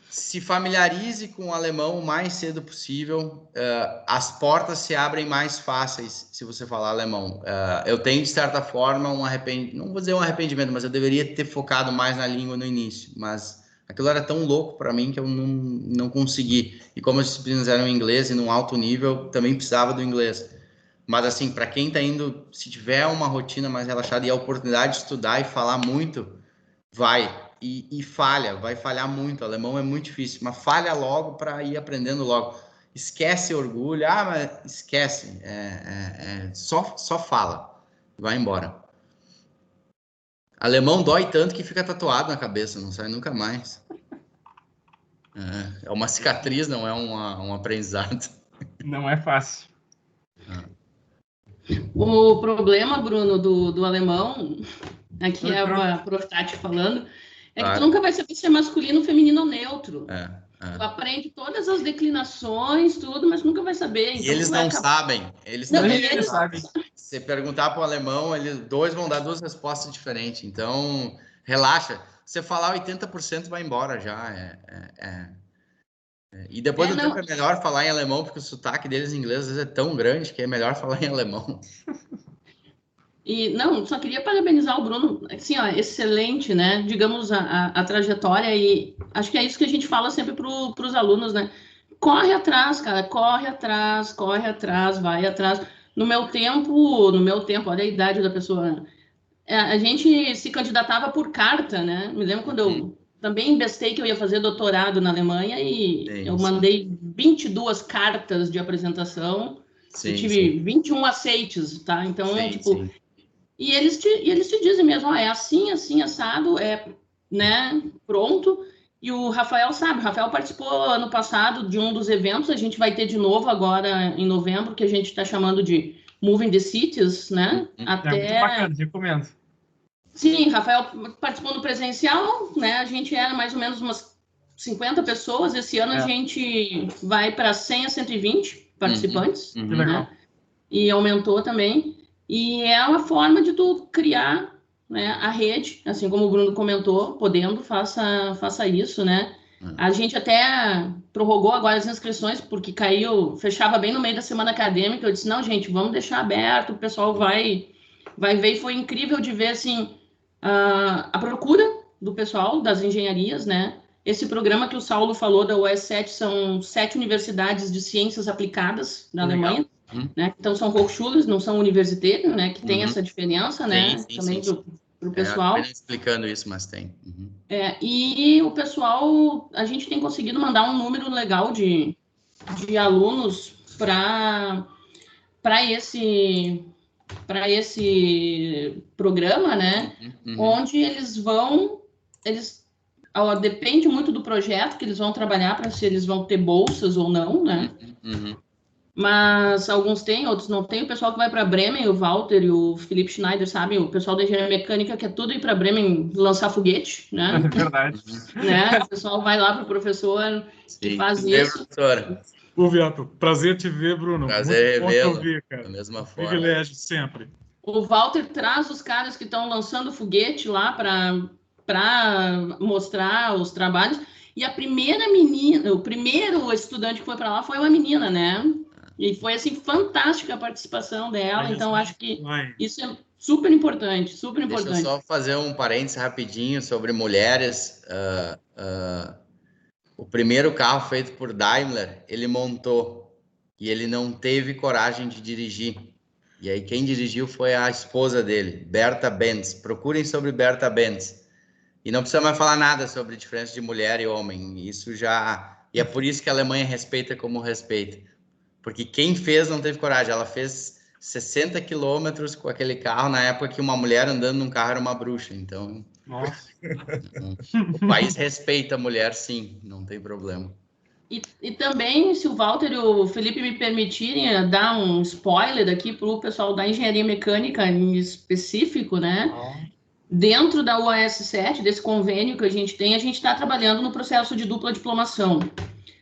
se familiarize com o alemão o mais cedo possível. As portas se abrem mais fáceis se você falar alemão. Eu tenho, de certa forma, um arrependimento, não vou dizer um arrependimento, mas eu deveria ter focado mais na língua no início. Mas aquilo era tão louco para mim que eu não consegui. E como as disciplinas eram em inglês e num alto nível, também precisava do inglês. Mas assim, para quem está indo, se tiver uma rotina mais relaxada e a oportunidade de estudar e falar muito, vai e falha, vai falhar muito. O alemão é muito difícil, mas falha logo para ir aprendendo logo. Esquece orgulho, mas esquece, só fala, vai embora. Alemão dói tanto que fica tatuado na cabeça, não sai nunca mais. É uma cicatriz, não é um aprendizado. Não é fácil. O problema, Bruno, do alemão, aqui é a Proftat falando, é que tu nunca vai saber se é masculino, feminino ou neutro. Tu aprende todas as declinações, tudo, mas nunca vai saber. E então eles não sabem. Eles não, também eles sabem. Se perguntar para o alemão, eles dois vão dar duas respostas diferentes. Então, relaxa. Se você falar 80% vai embora já. E depois do tempo é melhor falar em alemão, porque o sotaque deles em inglês às vezes é tão grande que é melhor falar em alemão. E não, só queria parabenizar o Bruno, assim, ó, excelente, né? Digamos, a trajetória, e acho que é isso que a gente fala sempre para os alunos, né? Corre atrás, cara, corre atrás, vai atrás. No meu tempo, olha a idade da pessoa, né? A gente se candidatava por carta, né? Me lembro quando eu também investei que eu ia fazer doutorado na Alemanha e eu mandei 22 cartas de apresentação e tive 21 aceites, tá? Então, tipo... E eles te dizem mesmo, é assim, assim, assado, né, pronto. E o Rafael sabe, o Rafael participou ano passado de um dos eventos, a gente vai ter de novo agora em novembro, que a gente está chamando de Moving the Cities, né? É muito bacana, recomendo. Sim, Rafael participou no presencial, né? A gente era mais ou menos umas 50 pessoas, esse ano a gente vai para 100 a 120 participantes, Que legal. né? E aumentou também. E é uma forma de tu criar, né, a rede, assim como o Bruno comentou, podendo, faça isso, né? A gente até prorrogou agora as inscrições, porque fechava bem no meio da semana acadêmica. Eu disse, não, gente, vamos deixar aberto, o pessoal vai ver. E foi incrível de ver, assim, a procura do pessoal das engenharias, né? Esse programa que o Saulo falou da US7 são 7 universidades de ciências aplicadas da Alemanha. Né? Então são Hochschulen, não são universitários, né? Que tem essa diferença, né? Também para o pessoal. Explicando isso, mas tem. E o pessoal, a gente tem conseguido mandar um número legal de alunos para esse programa, né? Onde depende muito do projeto que eles vão trabalhar para se eles vão ter bolsas ou não, né? Mas alguns têm, outros não têm. O pessoal que vai para Bremen, o Walter e o Felipe Schneider, sabe? O pessoal da engenharia mecânica quer tudo ir para Bremen lançar foguete, né? É verdade. Né? O pessoal vai lá para o professor que faz isso. Ô, Viato, prazer te ver, Bruno. Prazer muito bom te ouvir, cara. Da mesma forma. Privilégio sempre. O Walter traz os caras que estão lançando foguete lá para mostrar os trabalhos. E a primeira menina, o primeiro estudante que foi para lá foi uma menina, né? E foi, assim, fantástica a participação dela. Então, acho que isso é super importante, super importante. Deixa eu só fazer um parênteses rapidinho sobre mulheres. O primeiro carro feito por Daimler, ele montou. E ele não teve coragem de dirigir. E aí quem dirigiu foi a esposa dele, Berta Benz. Procurem sobre Berta Benz. E não precisa mais falar nada sobre a diferença de mulher e homem. Isso já... E é por isso que a Alemanha respeita como respeita. Porque quem fez não teve coragem. Ela fez 60 quilômetros com aquele carro na época que uma mulher andando num carro era uma bruxa. Então, nossa. O país respeita a mulher, sim. Não tem problema. E também, se o Walter e o Felipe me permitirem dar um spoiler aqui para o pessoal da engenharia mecânica em específico, né? Dentro da UAS7, desse convênio que a gente tem, a gente está trabalhando no processo de dupla diplomação.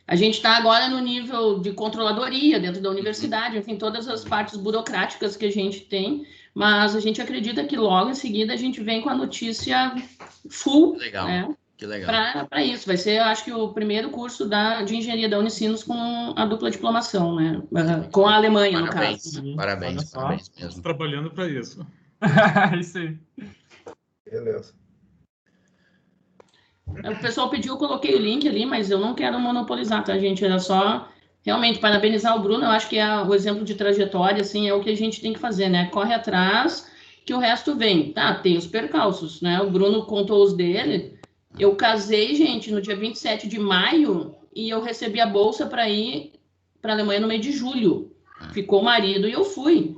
A gente está agora no nível de controladoria dentro da universidade, enfim, todas as partes burocráticas que a gente tem, mas a gente acredita que logo em seguida a gente vem com a notícia full, legal. Né? Que legal. Para isso. Vai ser, acho que, o primeiro curso de engenharia da Unicinos com a dupla diplomação, né? Com a Alemanha, parabéns, no caso. Parabéns mesmo. Estamos trabalhando para isso. Isso aí. Beleza. O pessoal pediu, eu coloquei o link ali, mas eu não quero monopolizar, tá, gente? Era só realmente parabenizar o Bruno. Eu acho que o exemplo de trajetória, assim, é o que a gente tem que fazer, né? Corre atrás, que o resto vem. Tá, tem os percalços, né? O Bruno contou os dele. Eu casei, gente, no dia 27 de maio e eu recebi a bolsa para ir para a Alemanha no mês de julho. Ficou o marido e eu fui.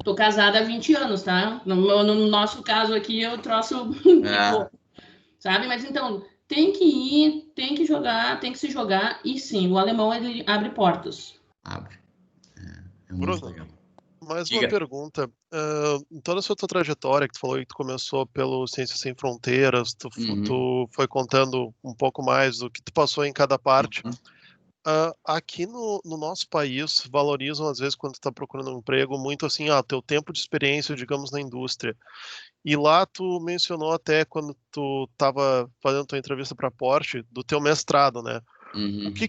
Tô casada há 20 anos, tá? No nosso caso aqui, eu trouxe sabe? Mas então, tem que ir, tem que jogar, tem que se jogar. E sim, o alemão, ele abre portas. Abre. É muito legal. mais uma Diga. pergunta. Em toda a sua tua trajetória, que tu falou que tu começou pelo Ciências Sem Fronteiras, tu foi contando um pouco mais do que tu passou em cada parte. Aqui no nosso país, valorizam, às vezes, quando tu está procurando um emprego, muito assim, teu tempo de experiência, digamos, na indústria. E lá tu mencionou até, quando tu estava fazendo tua entrevista para a Porsche, do teu mestrado, né? O que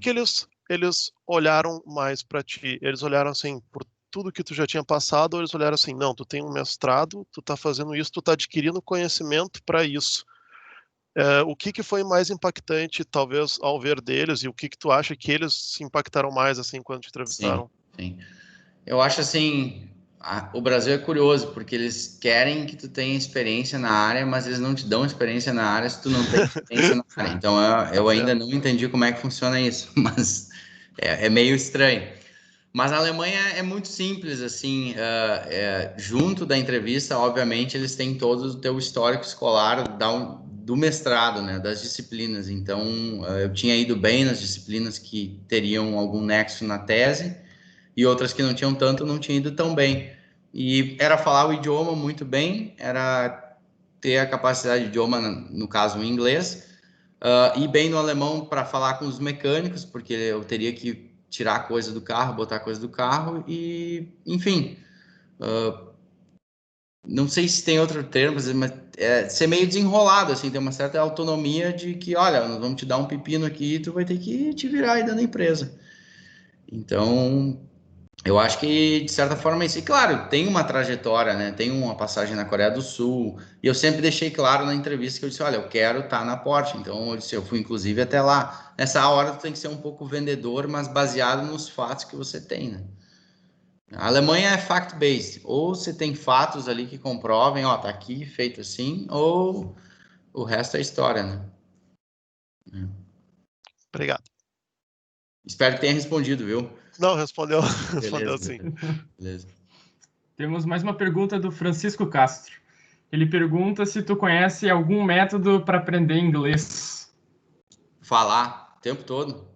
eles olharam mais para ti? Eles olharam assim, por tudo que tu já tinha passado, ou eles olharam assim, não, tu tem um mestrado, tu tá fazendo isso, tu tá adquirindo conhecimento para isso. O que foi mais impactante, talvez, ao ver deles, e o que tu acha que eles se impactaram mais, assim, quando te entrevistaram? Sim. Eu acho assim, o Brasil é curioso, porque eles querem que tu tenha experiência na área, mas eles não te dão experiência na área se tu não tem experiência na área. Então, eu ainda não entendi como é que funciona isso, mas é meio estranho. Mas a Alemanha é muito simples, assim, junto da entrevista, obviamente, eles têm todo o teu histórico escolar do mestrado, né, das disciplinas. Então, eu tinha ido bem nas disciplinas que teriam algum nexo na tese, e outras que não tinham tanto, não tinha ido tão bem. E era falar o idioma muito bem, era ter a capacidade de idioma, no caso, o inglês, ir bem no alemão para falar com os mecânicos, porque eu teria que tirar coisa do carro, botar coisa do carro e, enfim, não sei se tem outro termo, mas ser meio desenrolado, assim, ter uma certa autonomia de que, olha, nós vamos te dar um pepino aqui e tu vai ter que te virar aí dentro da empresa. Então, eu acho que, de certa forma, isso. E, claro, tem uma trajetória, né? Tem uma passagem na Coreia do Sul. E eu sempre deixei claro na entrevista que eu disse, olha, eu quero estar na Porsche. Então, eu fui, inclusive, até lá. Nessa hora, tu tem que ser um pouco vendedor, mas baseado nos fatos que você tem, né? A Alemanha é fact-based. Ou você tem fatos ali que comprovem, ó, tá aqui, feito assim, ou o resto é história, né? Obrigado. Espero que tenha respondido, viu? Não, respondeu. Respondeu sim. Beleza. Temos mais uma pergunta do Francisco Castro. Ele pergunta se tu conhece algum método para aprender inglês. Falar o tempo todo.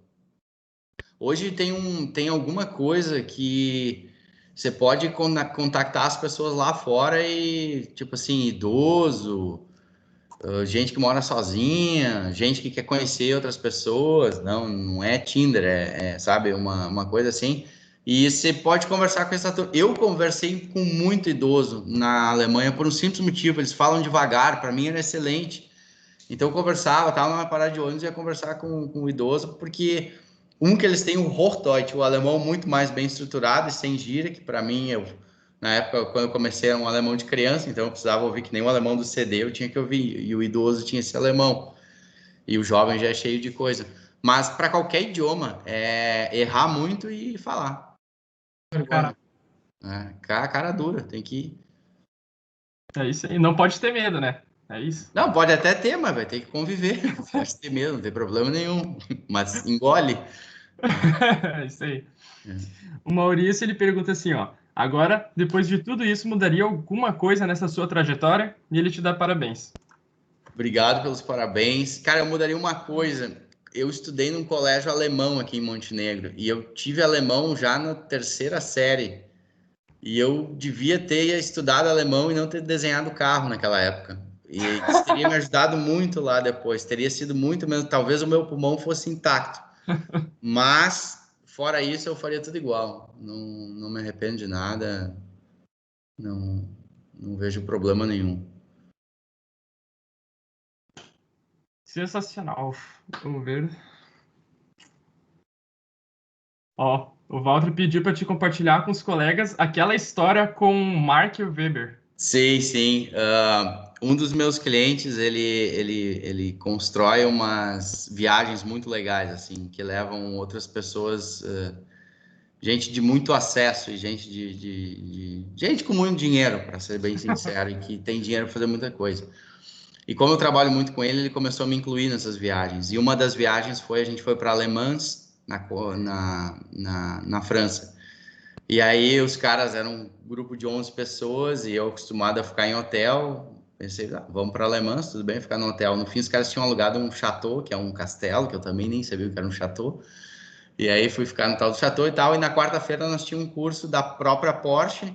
Hoje tem alguma coisa que você pode contactar as pessoas lá fora e, tipo assim, idoso, gente que mora sozinha, gente que quer conhecer outras pessoas. Não é Tinder, sabe, uma coisa assim. E você pode conversar com essa turma. Eu conversei com muito idoso na Alemanha por um simples motivo. Eles falam devagar, para mim era excelente. Então eu conversava, estava numa parada de ônibus e ia conversar com o idoso, porque que eles têm o Hochdeutsch, o alemão muito mais bem estruturado e sem gíria, que para mim, na época, quando eu comecei, era um alemão de criança, então eu precisava ouvir que nem o alemão do CD, eu tinha que ouvir, e o idoso tinha esse alemão, e o jovem já é cheio de coisa. Mas para qualquer idioma, errar muito e falar. Cara, Cara dura, tem que ir. é isso aí. Não pode ter medo, né? É isso. Não, pode até ter, mas vai ter que conviver. Pode ter medo, não tem problema nenhum. Mas engole. É isso aí. O Maurício, ele pergunta assim, ó. Agora, depois de tudo isso, mudaria alguma coisa nessa sua trajetória? E ele te dá parabéns. Obrigado pelos parabéns. Cara, eu mudaria uma coisa. Eu estudei num colégio alemão aqui em Montenegro. E eu tive alemão já na terceira série. E eu devia ter estudado alemão e não ter desenhado carro naquela época. E isso teria me ajudado muito lá depois. Teria sido muito mesmo. Talvez o meu pulmão fosse intacto. Mas, fora isso, eu faria tudo igual. Não me arrependo de nada. Não vejo problema nenhum. Sensacional. Vamos ver. Ó, o Walter pediu para te compartilhar com os colegas aquela história com Mark Weber. Sim. Um dos meus clientes, ele constrói umas viagens muito legais, assim, que levam outras pessoas, gente de muito acesso e gente gente com muito dinheiro, para ser bem sincero, e que tem dinheiro para fazer muita coisa. E como eu trabalho muito com ele, ele começou a me incluir nessas viagens. E uma das viagens a gente foi para Alemães, na França. E aí os caras eram um grupo de 11 pessoas e eu acostumado a ficar em hotel. Pensei, vamos para Alemãs, tudo bem, ficar no hotel. No fim, os caras tinham alugado um chateau, que é um castelo, que eu também nem sabia o que era um chateau. E aí fui ficar no tal do chateau e tal. E na quarta-feira nós tínhamos um curso da própria Porsche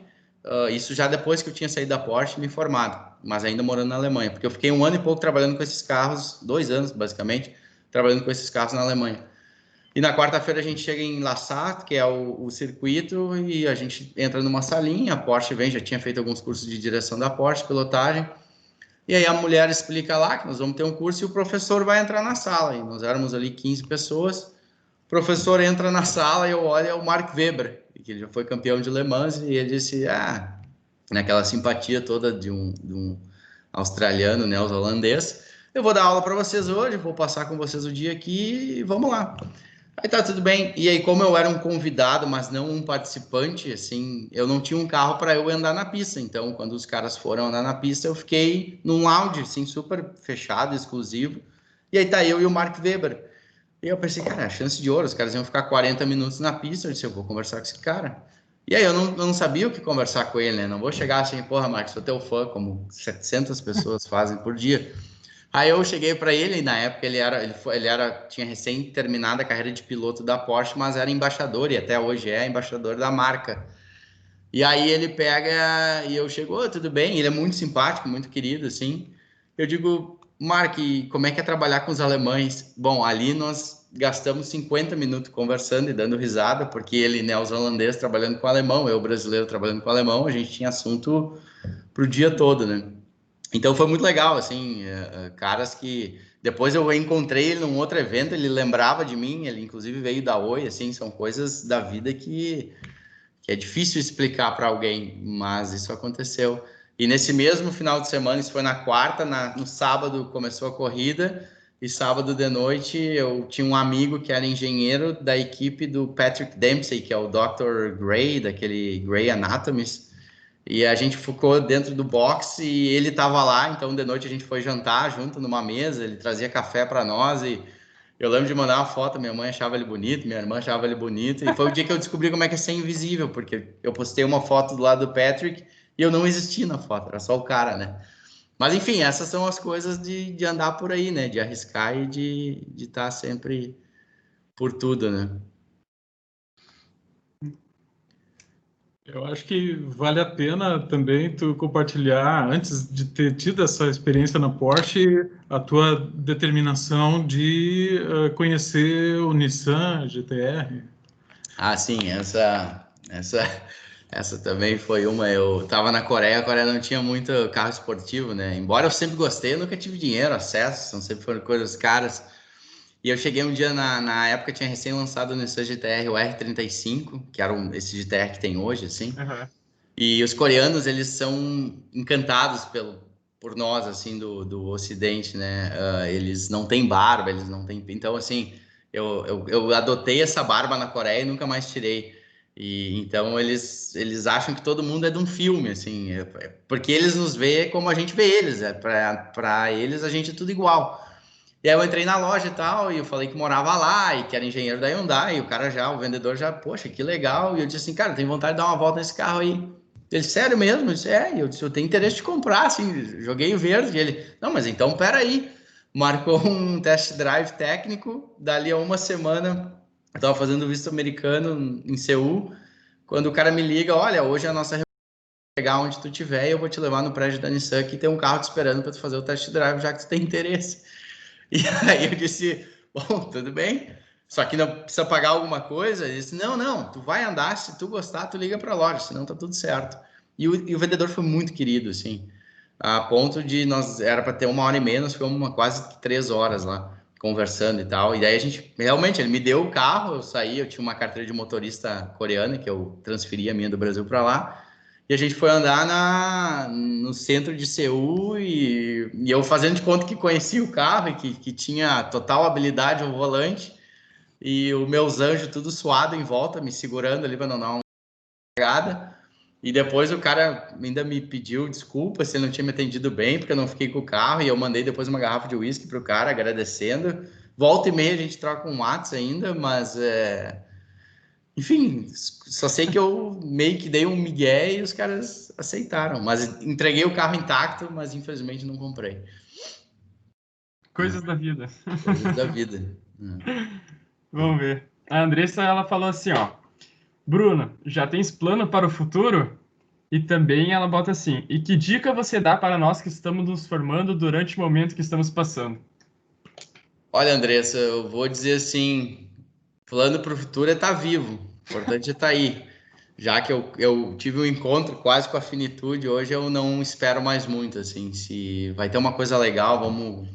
Isso já depois que eu tinha saído da Porsche e me formado, mas ainda morando na Alemanha, porque eu fiquei 1 ano e pouco trabalhando com esses carros, 2 anos basicamente, trabalhando com esses carros na Alemanha. E na quarta-feira a gente chega em Lassat, que é o circuito, e a gente entra numa salinha, a Porsche vem, já tinha feito alguns cursos de direção da Porsche, pilotagem, e aí a mulher explica lá que nós vamos ter um curso e o professor vai entrar na sala, e nós éramos ali 15 pessoas, o professor entra na sala e eu olho, é o Mark Webber, que ele já foi campeão de Le Mans, e ele disse, naquela simpatia toda de um australiano, neozelandês, eu vou dar aula para vocês hoje, vou passar com vocês o dia aqui e vamos lá. Aí tá tudo bem. E aí, como eu era um convidado, mas não um participante, assim, eu não tinha um carro para eu andar na pista. Então, quando os caras foram andar na pista, eu fiquei num lounge, assim, super fechado, exclusivo. E aí tá eu e o Mark Webber. E eu pensei, cara, a chance de ouro, os caras iam ficar 40 minutos na pista. Eu disse, eu vou conversar com esse cara. E aí eu não sabia o que conversar com ele, né? Não vou chegar assim, porra, Mark, sou teu fã, como 700 pessoas fazem por dia. Aí eu cheguei para ele, e na época tinha recém terminado a carreira de piloto da Porsche, mas era embaixador, e até hoje é embaixador da marca. E aí ele pega, e eu chego, tudo bem? Ele é muito simpático, muito querido, assim. Eu digo, Mark, como é que é trabalhar com os alemães? Bom, ali nós gastamos 50 minutos conversando e dando risada, porque ele, neozelandês, trabalhando com alemão, eu, brasileiro, trabalhando com alemão, a gente tinha assunto pro dia todo, né? Então foi muito legal, assim, caras que... Depois eu encontrei ele num outro evento, ele lembrava de mim, ele inclusive veio da Oi, assim, são coisas da vida que é difícil explicar para alguém, mas isso aconteceu. E nesse mesmo final de semana, isso foi na quarta, no sábado começou a corrida, e sábado de noite eu tinha um amigo que era engenheiro da equipe do Patrick Dempsey, que é o Dr. Gray, daquele Grey Anatomist, e a gente ficou dentro do box e ele estava lá, então de noite a gente foi jantar junto numa mesa, ele trazia café para nós e eu lembro de mandar uma foto, minha mãe achava ele bonito, minha irmã achava ele bonito, e foi o dia que eu descobri como é que é ser invisível, porque eu postei uma foto do lado do Patrick e eu não existi na foto, era só o cara, né? Mas enfim, essas são as coisas de andar por aí, né? De arriscar e de estar sempre por tudo, né? Eu acho que vale a pena também tu compartilhar, antes de ter tido essa experiência na Porsche, a tua determinação de conhecer o Nissan GT-R. Ah, sim, essa também foi uma. Eu estava na Coreia, a Coreia não tinha muito carro esportivo, né? Embora eu sempre gostei, eu nunca tive dinheiro, acesso, são sempre foram coisas caras. E eu cheguei um dia, na época, tinha recém lançado o Nissan GT-R, o R35, que era esse GT-R que tem hoje, assim. Uhum. E os coreanos, eles são encantados por nós, assim, do Ocidente, né? Eles não têm barba, eles não têm... Então, assim, eu adotei essa barba na Coreia e nunca mais tirei. E então eles acham que todo mundo é de um filme, assim, porque eles nos veem como a gente vê eles, para eles a gente é tudo igual. E aí eu entrei na loja e tal, e eu falei que morava lá, e que era engenheiro da Hyundai, e o vendedor já, poxa, que legal. E eu disse assim, cara, tenho vontade de dar uma volta nesse carro aí. Ele, sério mesmo? Eu disse, e eu disse, eu tenho interesse de comprar, assim, joguei o verde. E ele, não, mas então, peraí. Marcou um test drive técnico, dali a uma semana, eu tava fazendo visto americano em Seul, quando o cara me liga, olha, hoje a nossa reunião vai pegar onde tu tiver, e eu vou te levar no prédio da Nissan, que tem um carro te esperando para tu fazer o test drive, já que tu tem interesse. E aí eu disse, bom, tudo bem, só que não precisa pagar alguma coisa? Ele disse, não, tu vai andar, se tu gostar, tu liga para a loja, senão tá tudo certo. E o vendedor foi muito querido, assim, a ponto de era para ter 1h30, nós ficamos quase 3 horas lá, conversando e tal, e daí a gente, realmente, ele me deu o carro, eu saí, eu tinha uma carteira de motorista coreana, que eu transferi a minha do Brasil para lá, e a gente foi andar no centro de Seul e eu fazendo de conta que conhecia o carro e que tinha total habilidade ao volante. E os meus anjos tudo suado em volta, me segurando ali para não dar uma cagada. E depois o cara ainda me pediu desculpa se ele não tinha me atendido bem, porque eu não fiquei com o carro. E eu mandei depois uma garrafa de uísque para o cara, agradecendo. Volta e meia a gente troca um WhatsApp ainda, mas... Enfim, só sei que eu meio que dei um migué e os caras aceitaram. Mas entreguei o carro intacto, mas infelizmente não comprei. Coisas da vida. Coisas da vida. Vamos ver. A Andressa, ela falou assim, ó. Bruno, já tens plano para o futuro? E também ela bota assim: e que dica você dá para nós que estamos nos formando durante o momento que estamos passando? Olha, Andressa, eu vou dizer assim, plano para o futuro é estar vivo, o importante é estar aí. Já que eu tive um encontro quase com a finitude, hoje eu não espero mais muito, assim, se vai ter uma coisa legal, vamos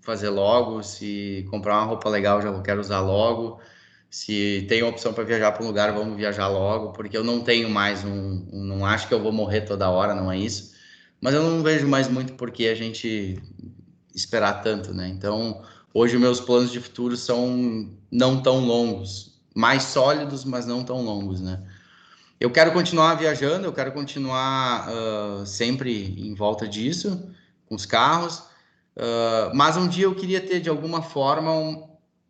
fazer logo, se comprar uma roupa legal, já quero usar logo, se tem opção para viajar para um lugar, vamos viajar logo, porque eu não tenho mais não acho que eu vou morrer toda hora, não é isso, mas eu não vejo mais muito porque a gente esperar tanto, né? Então, hoje meus planos de futuro são não tão longos, mais sólidos, mas não tão longos, né? Eu quero continuar viajando, eu quero continuar sempre em volta disso, com os carros, mas um dia eu queria ter, de alguma forma,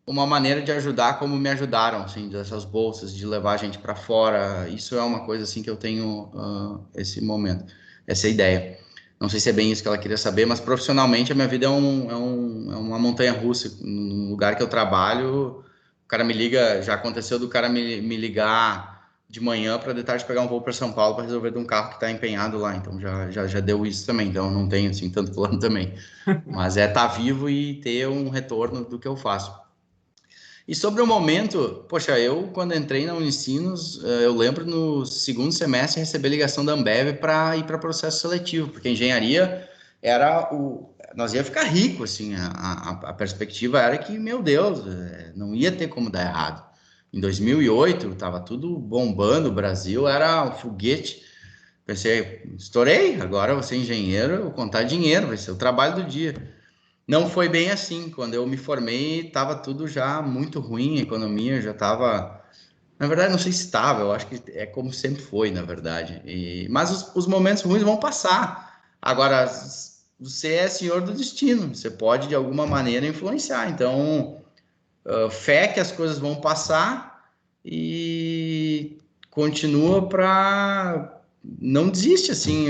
uma maneira de ajudar como me ajudaram, assim, dessas bolsas, de levar a gente para fora. Isso é uma coisa, assim, que eu tenho esse momento, essa ideia. Não sei se é bem isso que ela queria saber, mas profissionalmente a minha vida é uma montanha-russa. No lugar que eu trabalho, o cara me liga, já aconteceu do cara me ligar de manhã para de tarde pegar um voo para São Paulo para resolver de um carro que está empenhado lá. Então já deu isso também. Então não tenho assim tanto plano também. Mas é estar vivo e ter um retorno do que eu faço. E sobre o momento, poxa, eu quando entrei na Unicinos, eu lembro no segundo semestre receber ligação da Ambev para ir para processo seletivo, porque engenharia era nós ia ficar rico, assim, a perspectiva era que, meu Deus, não ia ter como dar errado. Em 2008, estava tudo bombando, o Brasil era um foguete. Pensei, estourei, agora eu vou ser engenheiro, eu vou contar dinheiro, vai ser o trabalho do dia. Não foi bem assim. Quando eu me formei, estava tudo já muito ruim, a economia já estava. Na verdade, não sei se estava, eu acho que é como sempre foi, na verdade. Mas os momentos ruins vão passar. Agora, você é senhor do destino, você pode de alguma maneira influenciar. Então, fé que as coisas vão passar e continua para. Não desiste assim.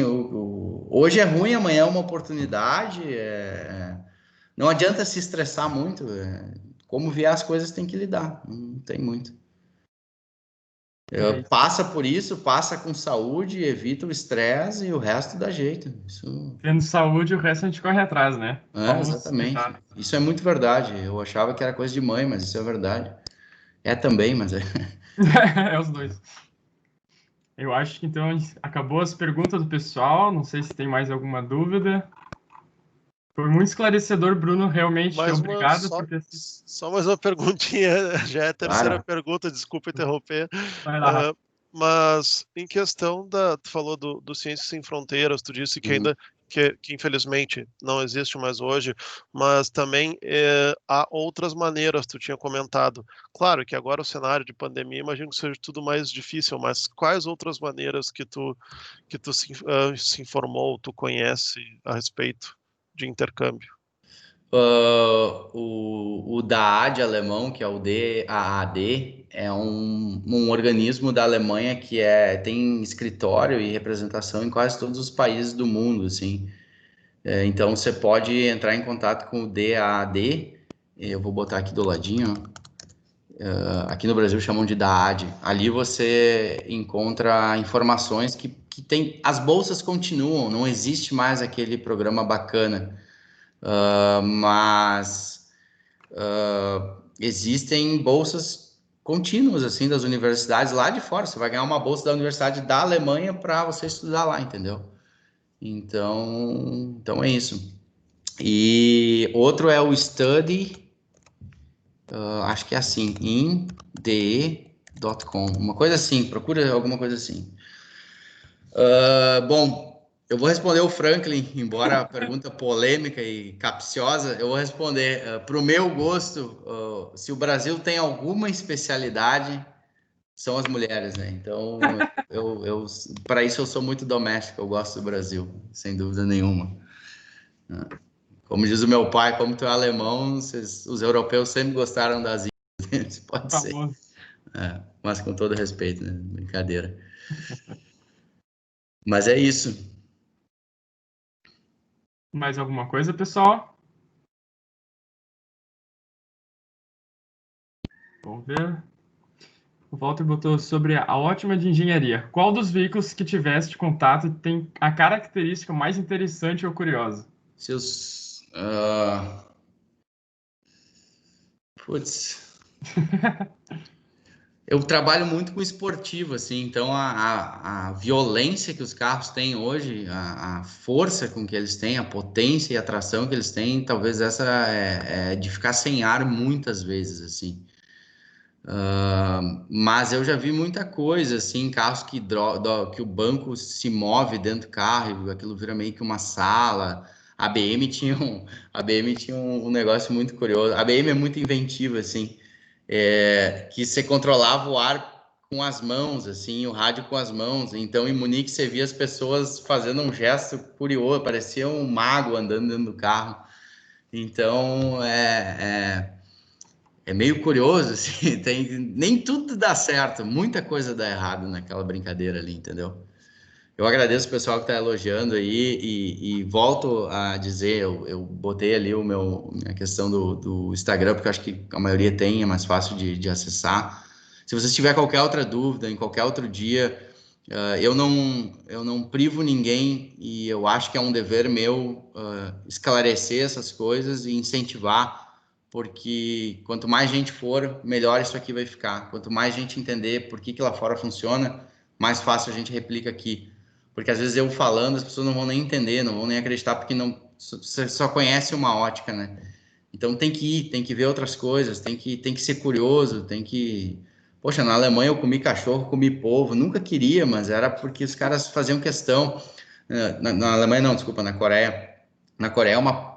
Hoje é ruim, amanhã é uma oportunidade. Não adianta se estressar muito. Como vier as coisas tem que lidar. Não tem muito. Passa por isso, passa com saúde, evita o estresse e o resto dá jeito. Isso... Tendo saúde, o resto a gente corre atrás, né? exatamente. Isso é muito verdade. Eu achava que era coisa de mãe, mas isso é verdade. É também, mas é. É os dois. Eu acho que então acabou as perguntas do pessoal. Não sei se tem mais alguma dúvida. Foi muito esclarecedor, Bruno. Realmente, obrigado por ter sido. Só mais uma perguntinha, já é a terceira Claro. pergunta, desculpa interromper. Vai lá. Mas em questão tu falou do Ciências Sem Fronteiras, tu disse que ainda que infelizmente não existe mais hoje, mas também há outras maneiras, tu tinha comentado. Claro que agora o cenário de pandemia, imagino que seja tudo mais difícil, mas quais outras maneiras que tu se informou, tu conhece a respeito de intercâmbio? O DAAD alemão, que é o DAAD, é um organismo da Alemanha que tem escritório e representação em quase todos os países do mundo, assim. Então, você pode entrar em contato com o DAAD, eu vou botar aqui do ladinho, ó. Aqui no Brasil chamam de DAAD. Ali você encontra informações que tem... As bolsas continuam, não existe mais aquele programa bacana, mas existem bolsas contínuas assim das universidades lá de fora. Você vai ganhar uma bolsa da Universidade da Alemanha para você estudar lá, entendeu? Então é isso. E outro é o Study, acho que é assim, inde.com, uma coisa assim, procura alguma coisa assim. Bom, eu vou responder o Franklin, embora a pergunta polêmica e capciosa, eu vou responder. Para o meu gosto, se o Brasil tem alguma especialidade, são as mulheres, né? Então, para isso eu sou muito doméstico, eu gosto do Brasil, sem dúvida nenhuma. Como diz o meu pai, como tu é alemão, os europeus sempre gostaram das ilhas, pode ser. Mas com todo respeito, né? Brincadeira. Mas é isso. Mais alguma coisa, pessoal? Vamos ver. O Walter botou sobre a ótima de engenharia. Qual dos veículos que tiveste contato tem a característica mais interessante ou curiosa? Seus... Putz... Eu trabalho muito com esportivo, assim, então a violência que os carros têm hoje, a força com que eles têm, a potência e a tração que eles têm, talvez essa é de ficar sem ar muitas vezes, assim. Mas eu já vi muita coisa, assim, carros que o banco se move dentro do carro, e aquilo vira meio que uma sala. A BM tinha um negócio muito curioso. A BM é muito inventiva, assim. Que você controlava o ar com as mãos, assim, o rádio com as mãos. Então, em Munique, você via as pessoas fazendo um gesto curioso, parecia um mago andando dentro do carro. Então, é meio curioso, assim, nem tudo dá certo, muita coisa dá errado naquela brincadeira ali, entendeu? Eu agradeço o pessoal que está elogiando aí e volto a dizer, eu botei ali minha questão do Instagram, porque eu acho que a maioria tem, é mais fácil de acessar. Se você tiver qualquer outra dúvida, em qualquer outro dia, eu não privo ninguém e eu acho que é um dever meu esclarecer essas coisas e incentivar, porque quanto mais gente for, melhor isso aqui vai ficar. Quanto mais gente entender por que lá fora funciona, mais fácil a gente replica aqui. Porque às vezes eu falando, as pessoas não vão nem entender, não vão nem acreditar, porque você só conhece uma ótica, né? Então tem que ir, tem que ver outras coisas, tem que ser curioso, tem que... Poxa, na Alemanha eu comi cachorro, comi polvo, nunca queria, mas era porque os caras faziam questão. Na Alemanha não, desculpa, na Coreia. Na Coreia é uma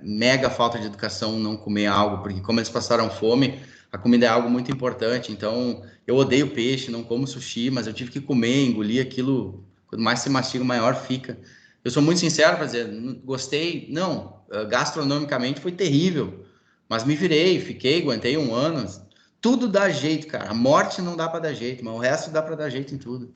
mega falta de educação não comer algo, porque como eles passaram fome, a comida é algo muito importante. Então, eu odeio peixe, não como sushi, mas eu tive que comer, engolir aquilo. Quanto mais se mastiga, maior fica. Eu sou muito sincero para dizer, gostei, não, gastronomicamente foi terrível, mas me virei, aguentei 1 ano. Tudo dá jeito, cara. A morte não dá para dar jeito, mas o resto dá para dar jeito em tudo.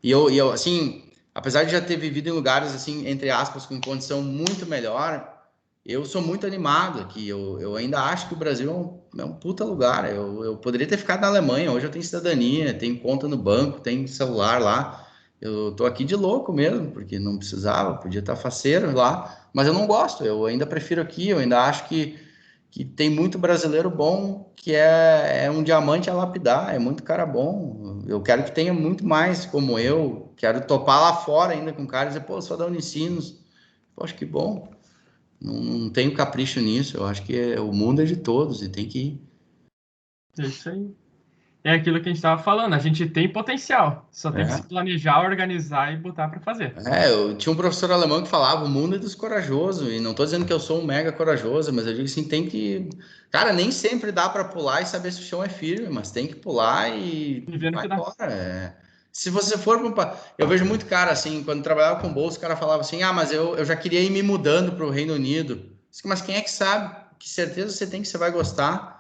E eu, assim, apesar de já ter vivido em lugares, assim, entre aspas, com condição muito melhor, eu sou muito animado aqui. Eu ainda acho que o Brasil é um puta lugar. Eu poderia ter ficado na Alemanha. Hoje eu tenho cidadania, tenho conta no banco, tenho celular lá. Eu tô aqui de louco mesmo, porque não precisava, podia estar faceiro lá, mas eu não gosto. Eu ainda prefiro aqui. Eu ainda acho que tem muito brasileiro bom, que é um diamante a lapidar, é muito cara bom. Eu quero que tenha muito mais como eu. Quero topar lá fora ainda com caras e dizer, pô, sou da Unicinos. Poxa, que bom. Não tenho capricho nisso. Eu acho que o mundo é de todos e tem que ir. É isso aí. É aquilo que a gente estava falando, a gente tem potencial, só tem que se planejar, organizar e botar para fazer. Eu tinha um professor alemão que falava, o mundo é dos corajosos, e não estou dizendo que eu sou um mega corajoso, mas eu digo assim, tem que... Cara, nem sempre dá para pular e saber se o chão é firme, mas tem que pular e vai embora. Se você for... Eu vejo muito cara, assim, quando trabalhava com bolsa, o cara falava assim, mas eu já queria ir me mudando para o Reino Unido. Mas quem é que sabe? Que certeza você tem que você vai gostar?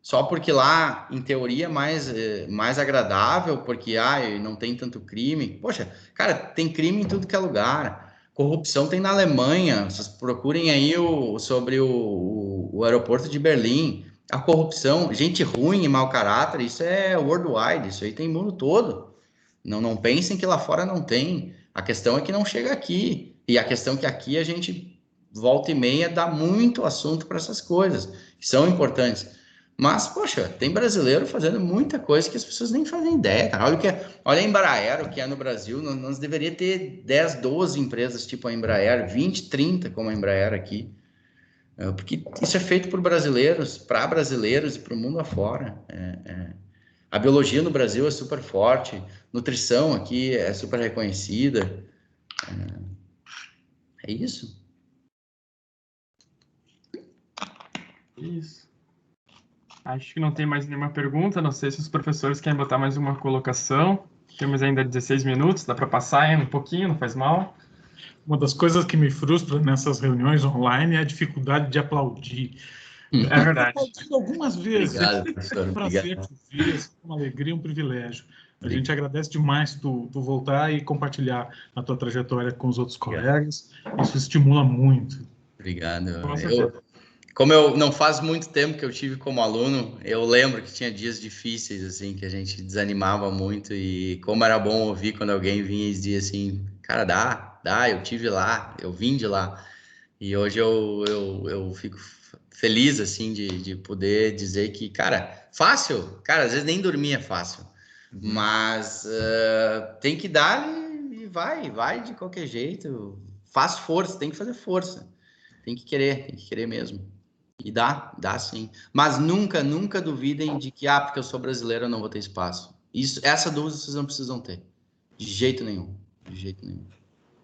Só porque lá, em teoria, é mais agradável, porque não tem tanto crime. Poxa, cara, tem crime em tudo que é lugar. Corrupção tem na Alemanha. Vocês procurem aí sobre o aeroporto de Berlim. A corrupção, gente ruim e mau caráter, isso é worldwide, isso aí tem mundo todo. Não pensem que lá fora não tem. A questão é que não chega aqui. E a questão é que aqui a gente, volta e meia, dá muito assunto para essas coisas, que são importantes. Mas, poxa, tem brasileiro fazendo muita coisa que as pessoas nem fazem ideia, cara. Olha a Embraer, o que é no Brasil. Nós deveria ter 10, 12 empresas tipo a Embraer, 20, 30 como a Embraer aqui. Porque isso é feito por brasileiros, para brasileiros e para o mundo afora. A biologia no Brasil é super forte, nutrição aqui é super reconhecida. É isso. Isso. Acho que não tem mais nenhuma pergunta. Não sei se os professores querem botar mais uma colocação. Temos ainda 16 minutos, dá para passar um pouquinho, não faz mal. Uma das coisas que me frustra nessas reuniões online é a dificuldade de aplaudir. É verdade. Algumas vezes. Obrigado, professor. É um prazer te ver, uma alegria, um privilégio. A gente agradece demais tu voltar e compartilhar a tua trajetória com os outros colegas. Isso estimula muito. Obrigado. como eu não faz muito tempo que eu tive como aluno, eu lembro que tinha dias difíceis, assim, que a gente desanimava muito e como era bom ouvir quando alguém vinha e dizia assim, cara, dá, eu tive lá, eu vim de lá. E hoje eu fico feliz, assim, de poder dizer que, cara, fácil, cara, às vezes nem dormir é fácil, mas tem que dar e vai de qualquer jeito, faz força, tem que fazer força, tem que querer mesmo. E dá sim. Mas nunca duvidem de que, porque eu sou brasileiro, eu não vou ter espaço. Essa dúvida vocês não precisam ter. De jeito nenhum.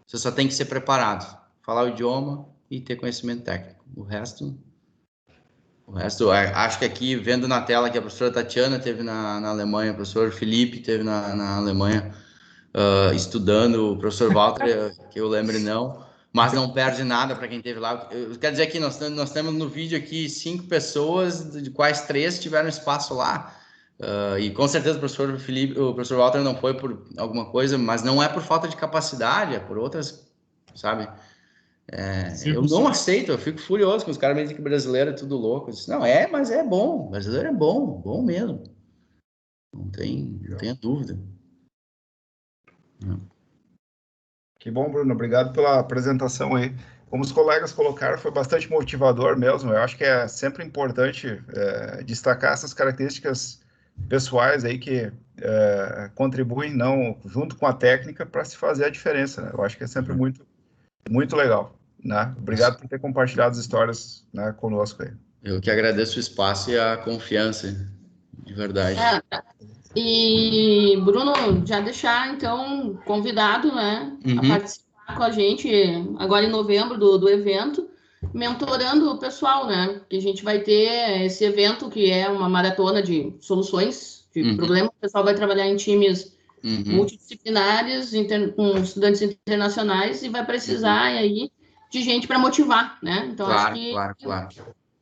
Você só tem que ser preparado. Falar o idioma e ter conhecimento técnico. O resto, acho que aqui, vendo na tela que a professora Tatiana teve na Alemanha, o professor Felipe teve na Alemanha estudando, o professor Walter, que eu lembre não, mas não perde nada para quem esteve lá. Eu quero dizer que nós temos no vídeo aqui 5 pessoas, de quais 3 tiveram espaço lá. E com certeza o professor Felipe, o professor Walter não foi por alguma coisa, mas não é por falta de capacidade, é por outras, sabe? Eu não aceito, eu fico furioso com os caras me dizem que brasileiro é tudo louco. Eu disse, não, mas é bom, brasileiro é bom mesmo. Não tenha dúvida. Que bom, Bruno. Obrigado pela apresentação aí. Como os colegas colocaram, foi bastante motivador mesmo. Eu acho que é sempre importante destacar essas características pessoais aí que contribuem não junto com a técnica para se fazer a diferença, né? Eu acho que é sempre muito legal, né? Obrigado por ter compartilhado as histórias, né, conosco aí. Eu que agradeço o espaço e a confiança, de verdade. E, Bruno, já deixar, então, convidado, né, a participar com a gente agora em novembro do evento, mentorando o pessoal, né, que a gente vai ter esse evento que é uma maratona de soluções de problemas. O pessoal vai trabalhar em times multidisciplinares, com estudantes internacionais e vai precisar aí de gente para motivar, né? Então, acho que Claro.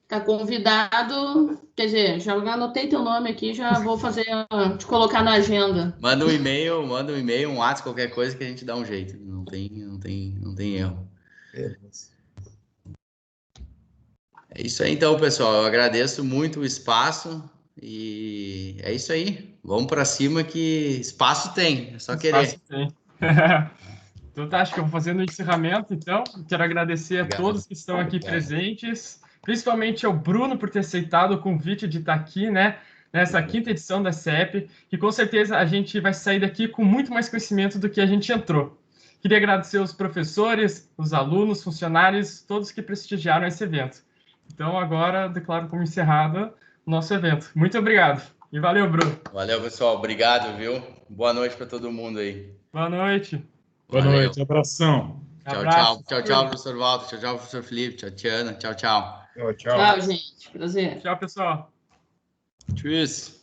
tá convidado, quer dizer, já anotei teu nome aqui, já vou te colocar na agenda. Manda um e-mail, um WhatsApp, qualquer coisa que a gente dá um jeito. Não tem erro. É isso aí então, pessoal. Eu agradeço muito o espaço e é isso aí. Vamos para cima que espaço tem, é só querer. Espaço tem. Então tá, acho que eu vou fazendo o encerramento, então. Quero agradecer a todos que estão aqui presentes, principalmente ao Bruno por ter aceitado o convite de estar aqui, né, nessa 5ª edição da CEP, que com certeza a gente vai sair daqui com muito mais conhecimento do que a gente entrou. Queria agradecer os professores, os alunos, funcionários, todos que prestigiaram esse evento. Então agora declaro como encerrado o nosso evento. Muito obrigado. E valeu, Bruno. Valeu, pessoal. Obrigado, viu? Boa noite para todo mundo aí. Boa noite. Boa noite, abração. Tchau, professor Walter. Tchau, professor Felipe. Tchau, Tiana. Tchau. Tchau, gente. Prazer. Tchau, pessoal. Tchau.